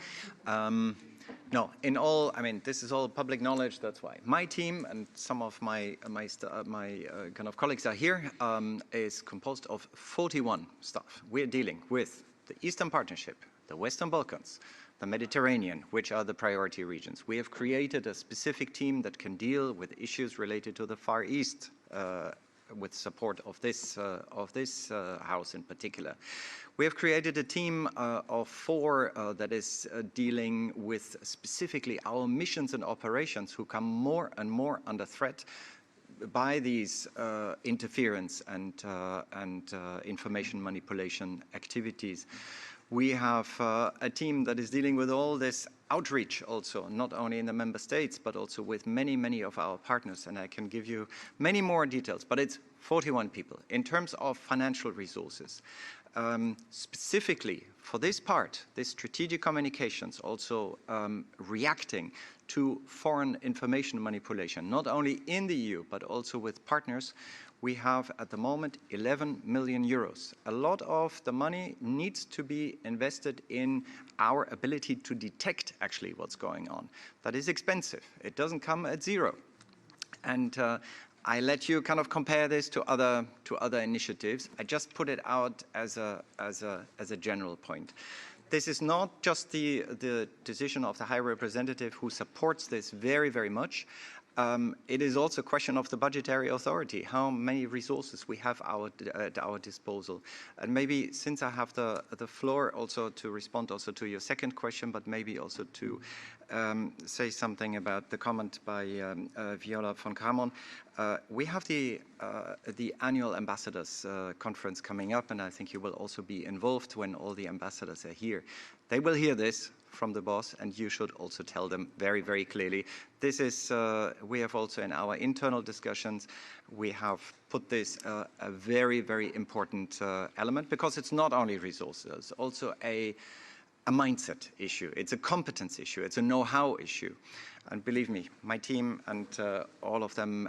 No, in all, I mean, this is all public knowledge. That's why my team and some of my kind of colleagues are here is composed of 41 staff. We're dealing with the Eastern Partnership, the Western Balkans, the Mediterranean, which are the priority regions. We have created a specific team that can deal with issues related to the Far East, with support of this House in particular. We have created a team of 4 that is dealing with specifically our missions and operations who come more and more under threat by these interference and information manipulation activities. We have a team that is dealing with all this outreach also, not only in the member states, but also with many, many of our partners. And I can give you many more details, but it's 41 people. In terms of financial resources, specifically for this part, this strategic communications, also reacting to foreign information manipulation, not only in the EU, but also with partners, we have at the moment 11 million euros. A lot of the money needs to be invested in our ability to detect actually what's going on. That is expensive. It doesn't come at zero. And I let you kind of compare this to other initiatives. I just put it out as a general point. This is not just the decision of the High Representative who supports this very, very much. It is also a question of the budgetary authority, how many resources we have at our disposal. And maybe since I have the floor also to respond also to your second question, but maybe also to say something about the comment by Viola von Kramon. We have the annual ambassadors conference coming up, and I think you will also be involved when all the ambassadors are here. They will hear this from the boss, and you should also tell them very, very clearly. This is, we have also in our internal discussions, we have put this a very, very important element, because it's not only resources, it's also a mindset issue, it's a competence issue, it's a know-how issue. And believe me, my team and all of them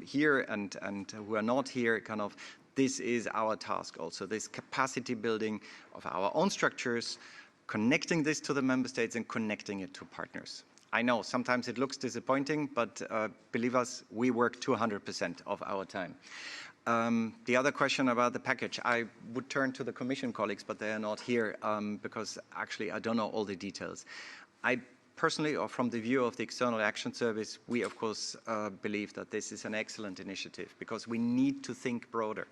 here and who are not here, kind of, this is our task also, this capacity building of our own structures, connecting this to the member states and connecting it to partners. I know sometimes it looks disappointing, but believe us, we work 200% of our time. The other question about the package, I would turn to the Commission colleagues, but they are not here because actually I don't know all the details. I personally, or from the view of the External Action Service, we of course believe that this is an excellent initiative because we need to think broader.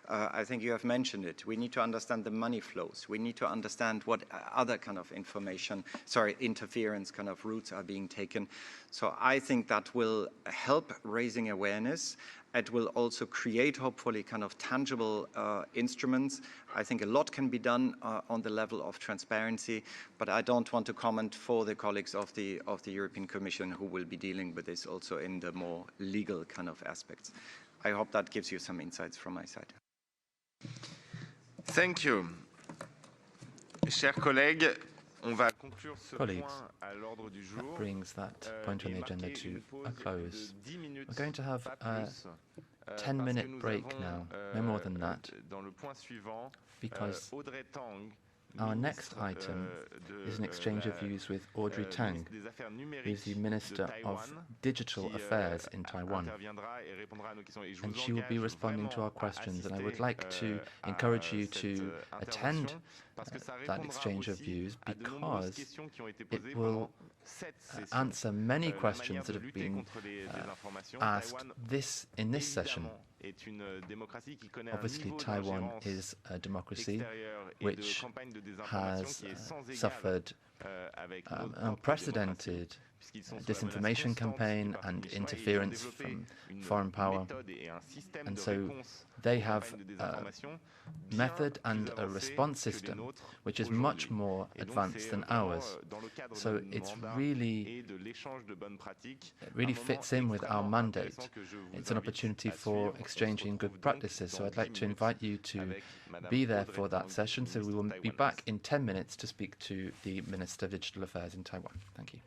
I think you have mentioned it. We need to understand the money flows. We need to understand what other kind of interference kind of routes are being taken. So I think that will help raising awareness. It will also create, hopefully, kind of tangible instruments. I think a lot can be done on the level of transparency, but I don't want to comment for the colleagues of the European Commission who will be dealing with this also in the more legal kind of aspects. I hope that gives you some insights from my side. Thank you. Chers collègues, on va conclure ce point à l'ordre du jour. That brings that point on the agenda to a close. We're going to have a 10-minute break now, no more than that, because our next item is an exchange of views with Audrey Tang, who is the Minister of Digital Affairs in Taiwan. And she will be responding to our questions, and I would like to encourage you to attend that exchange of views because it will answer many questions that have been asked in this session. Obviously, Taiwan is a democracy which has suffered unprecedented disinformation campaign and interference from foreign power. And so they have a method and a response system which is much more advanced than ours. So it really fits in with our mandate. It's an opportunity for exchanging good practices. So I'd like to invite you to be there for that session. So we will be back in 10 minutes to speak to the Minister of Digital Affairs in Taiwan. Thank you.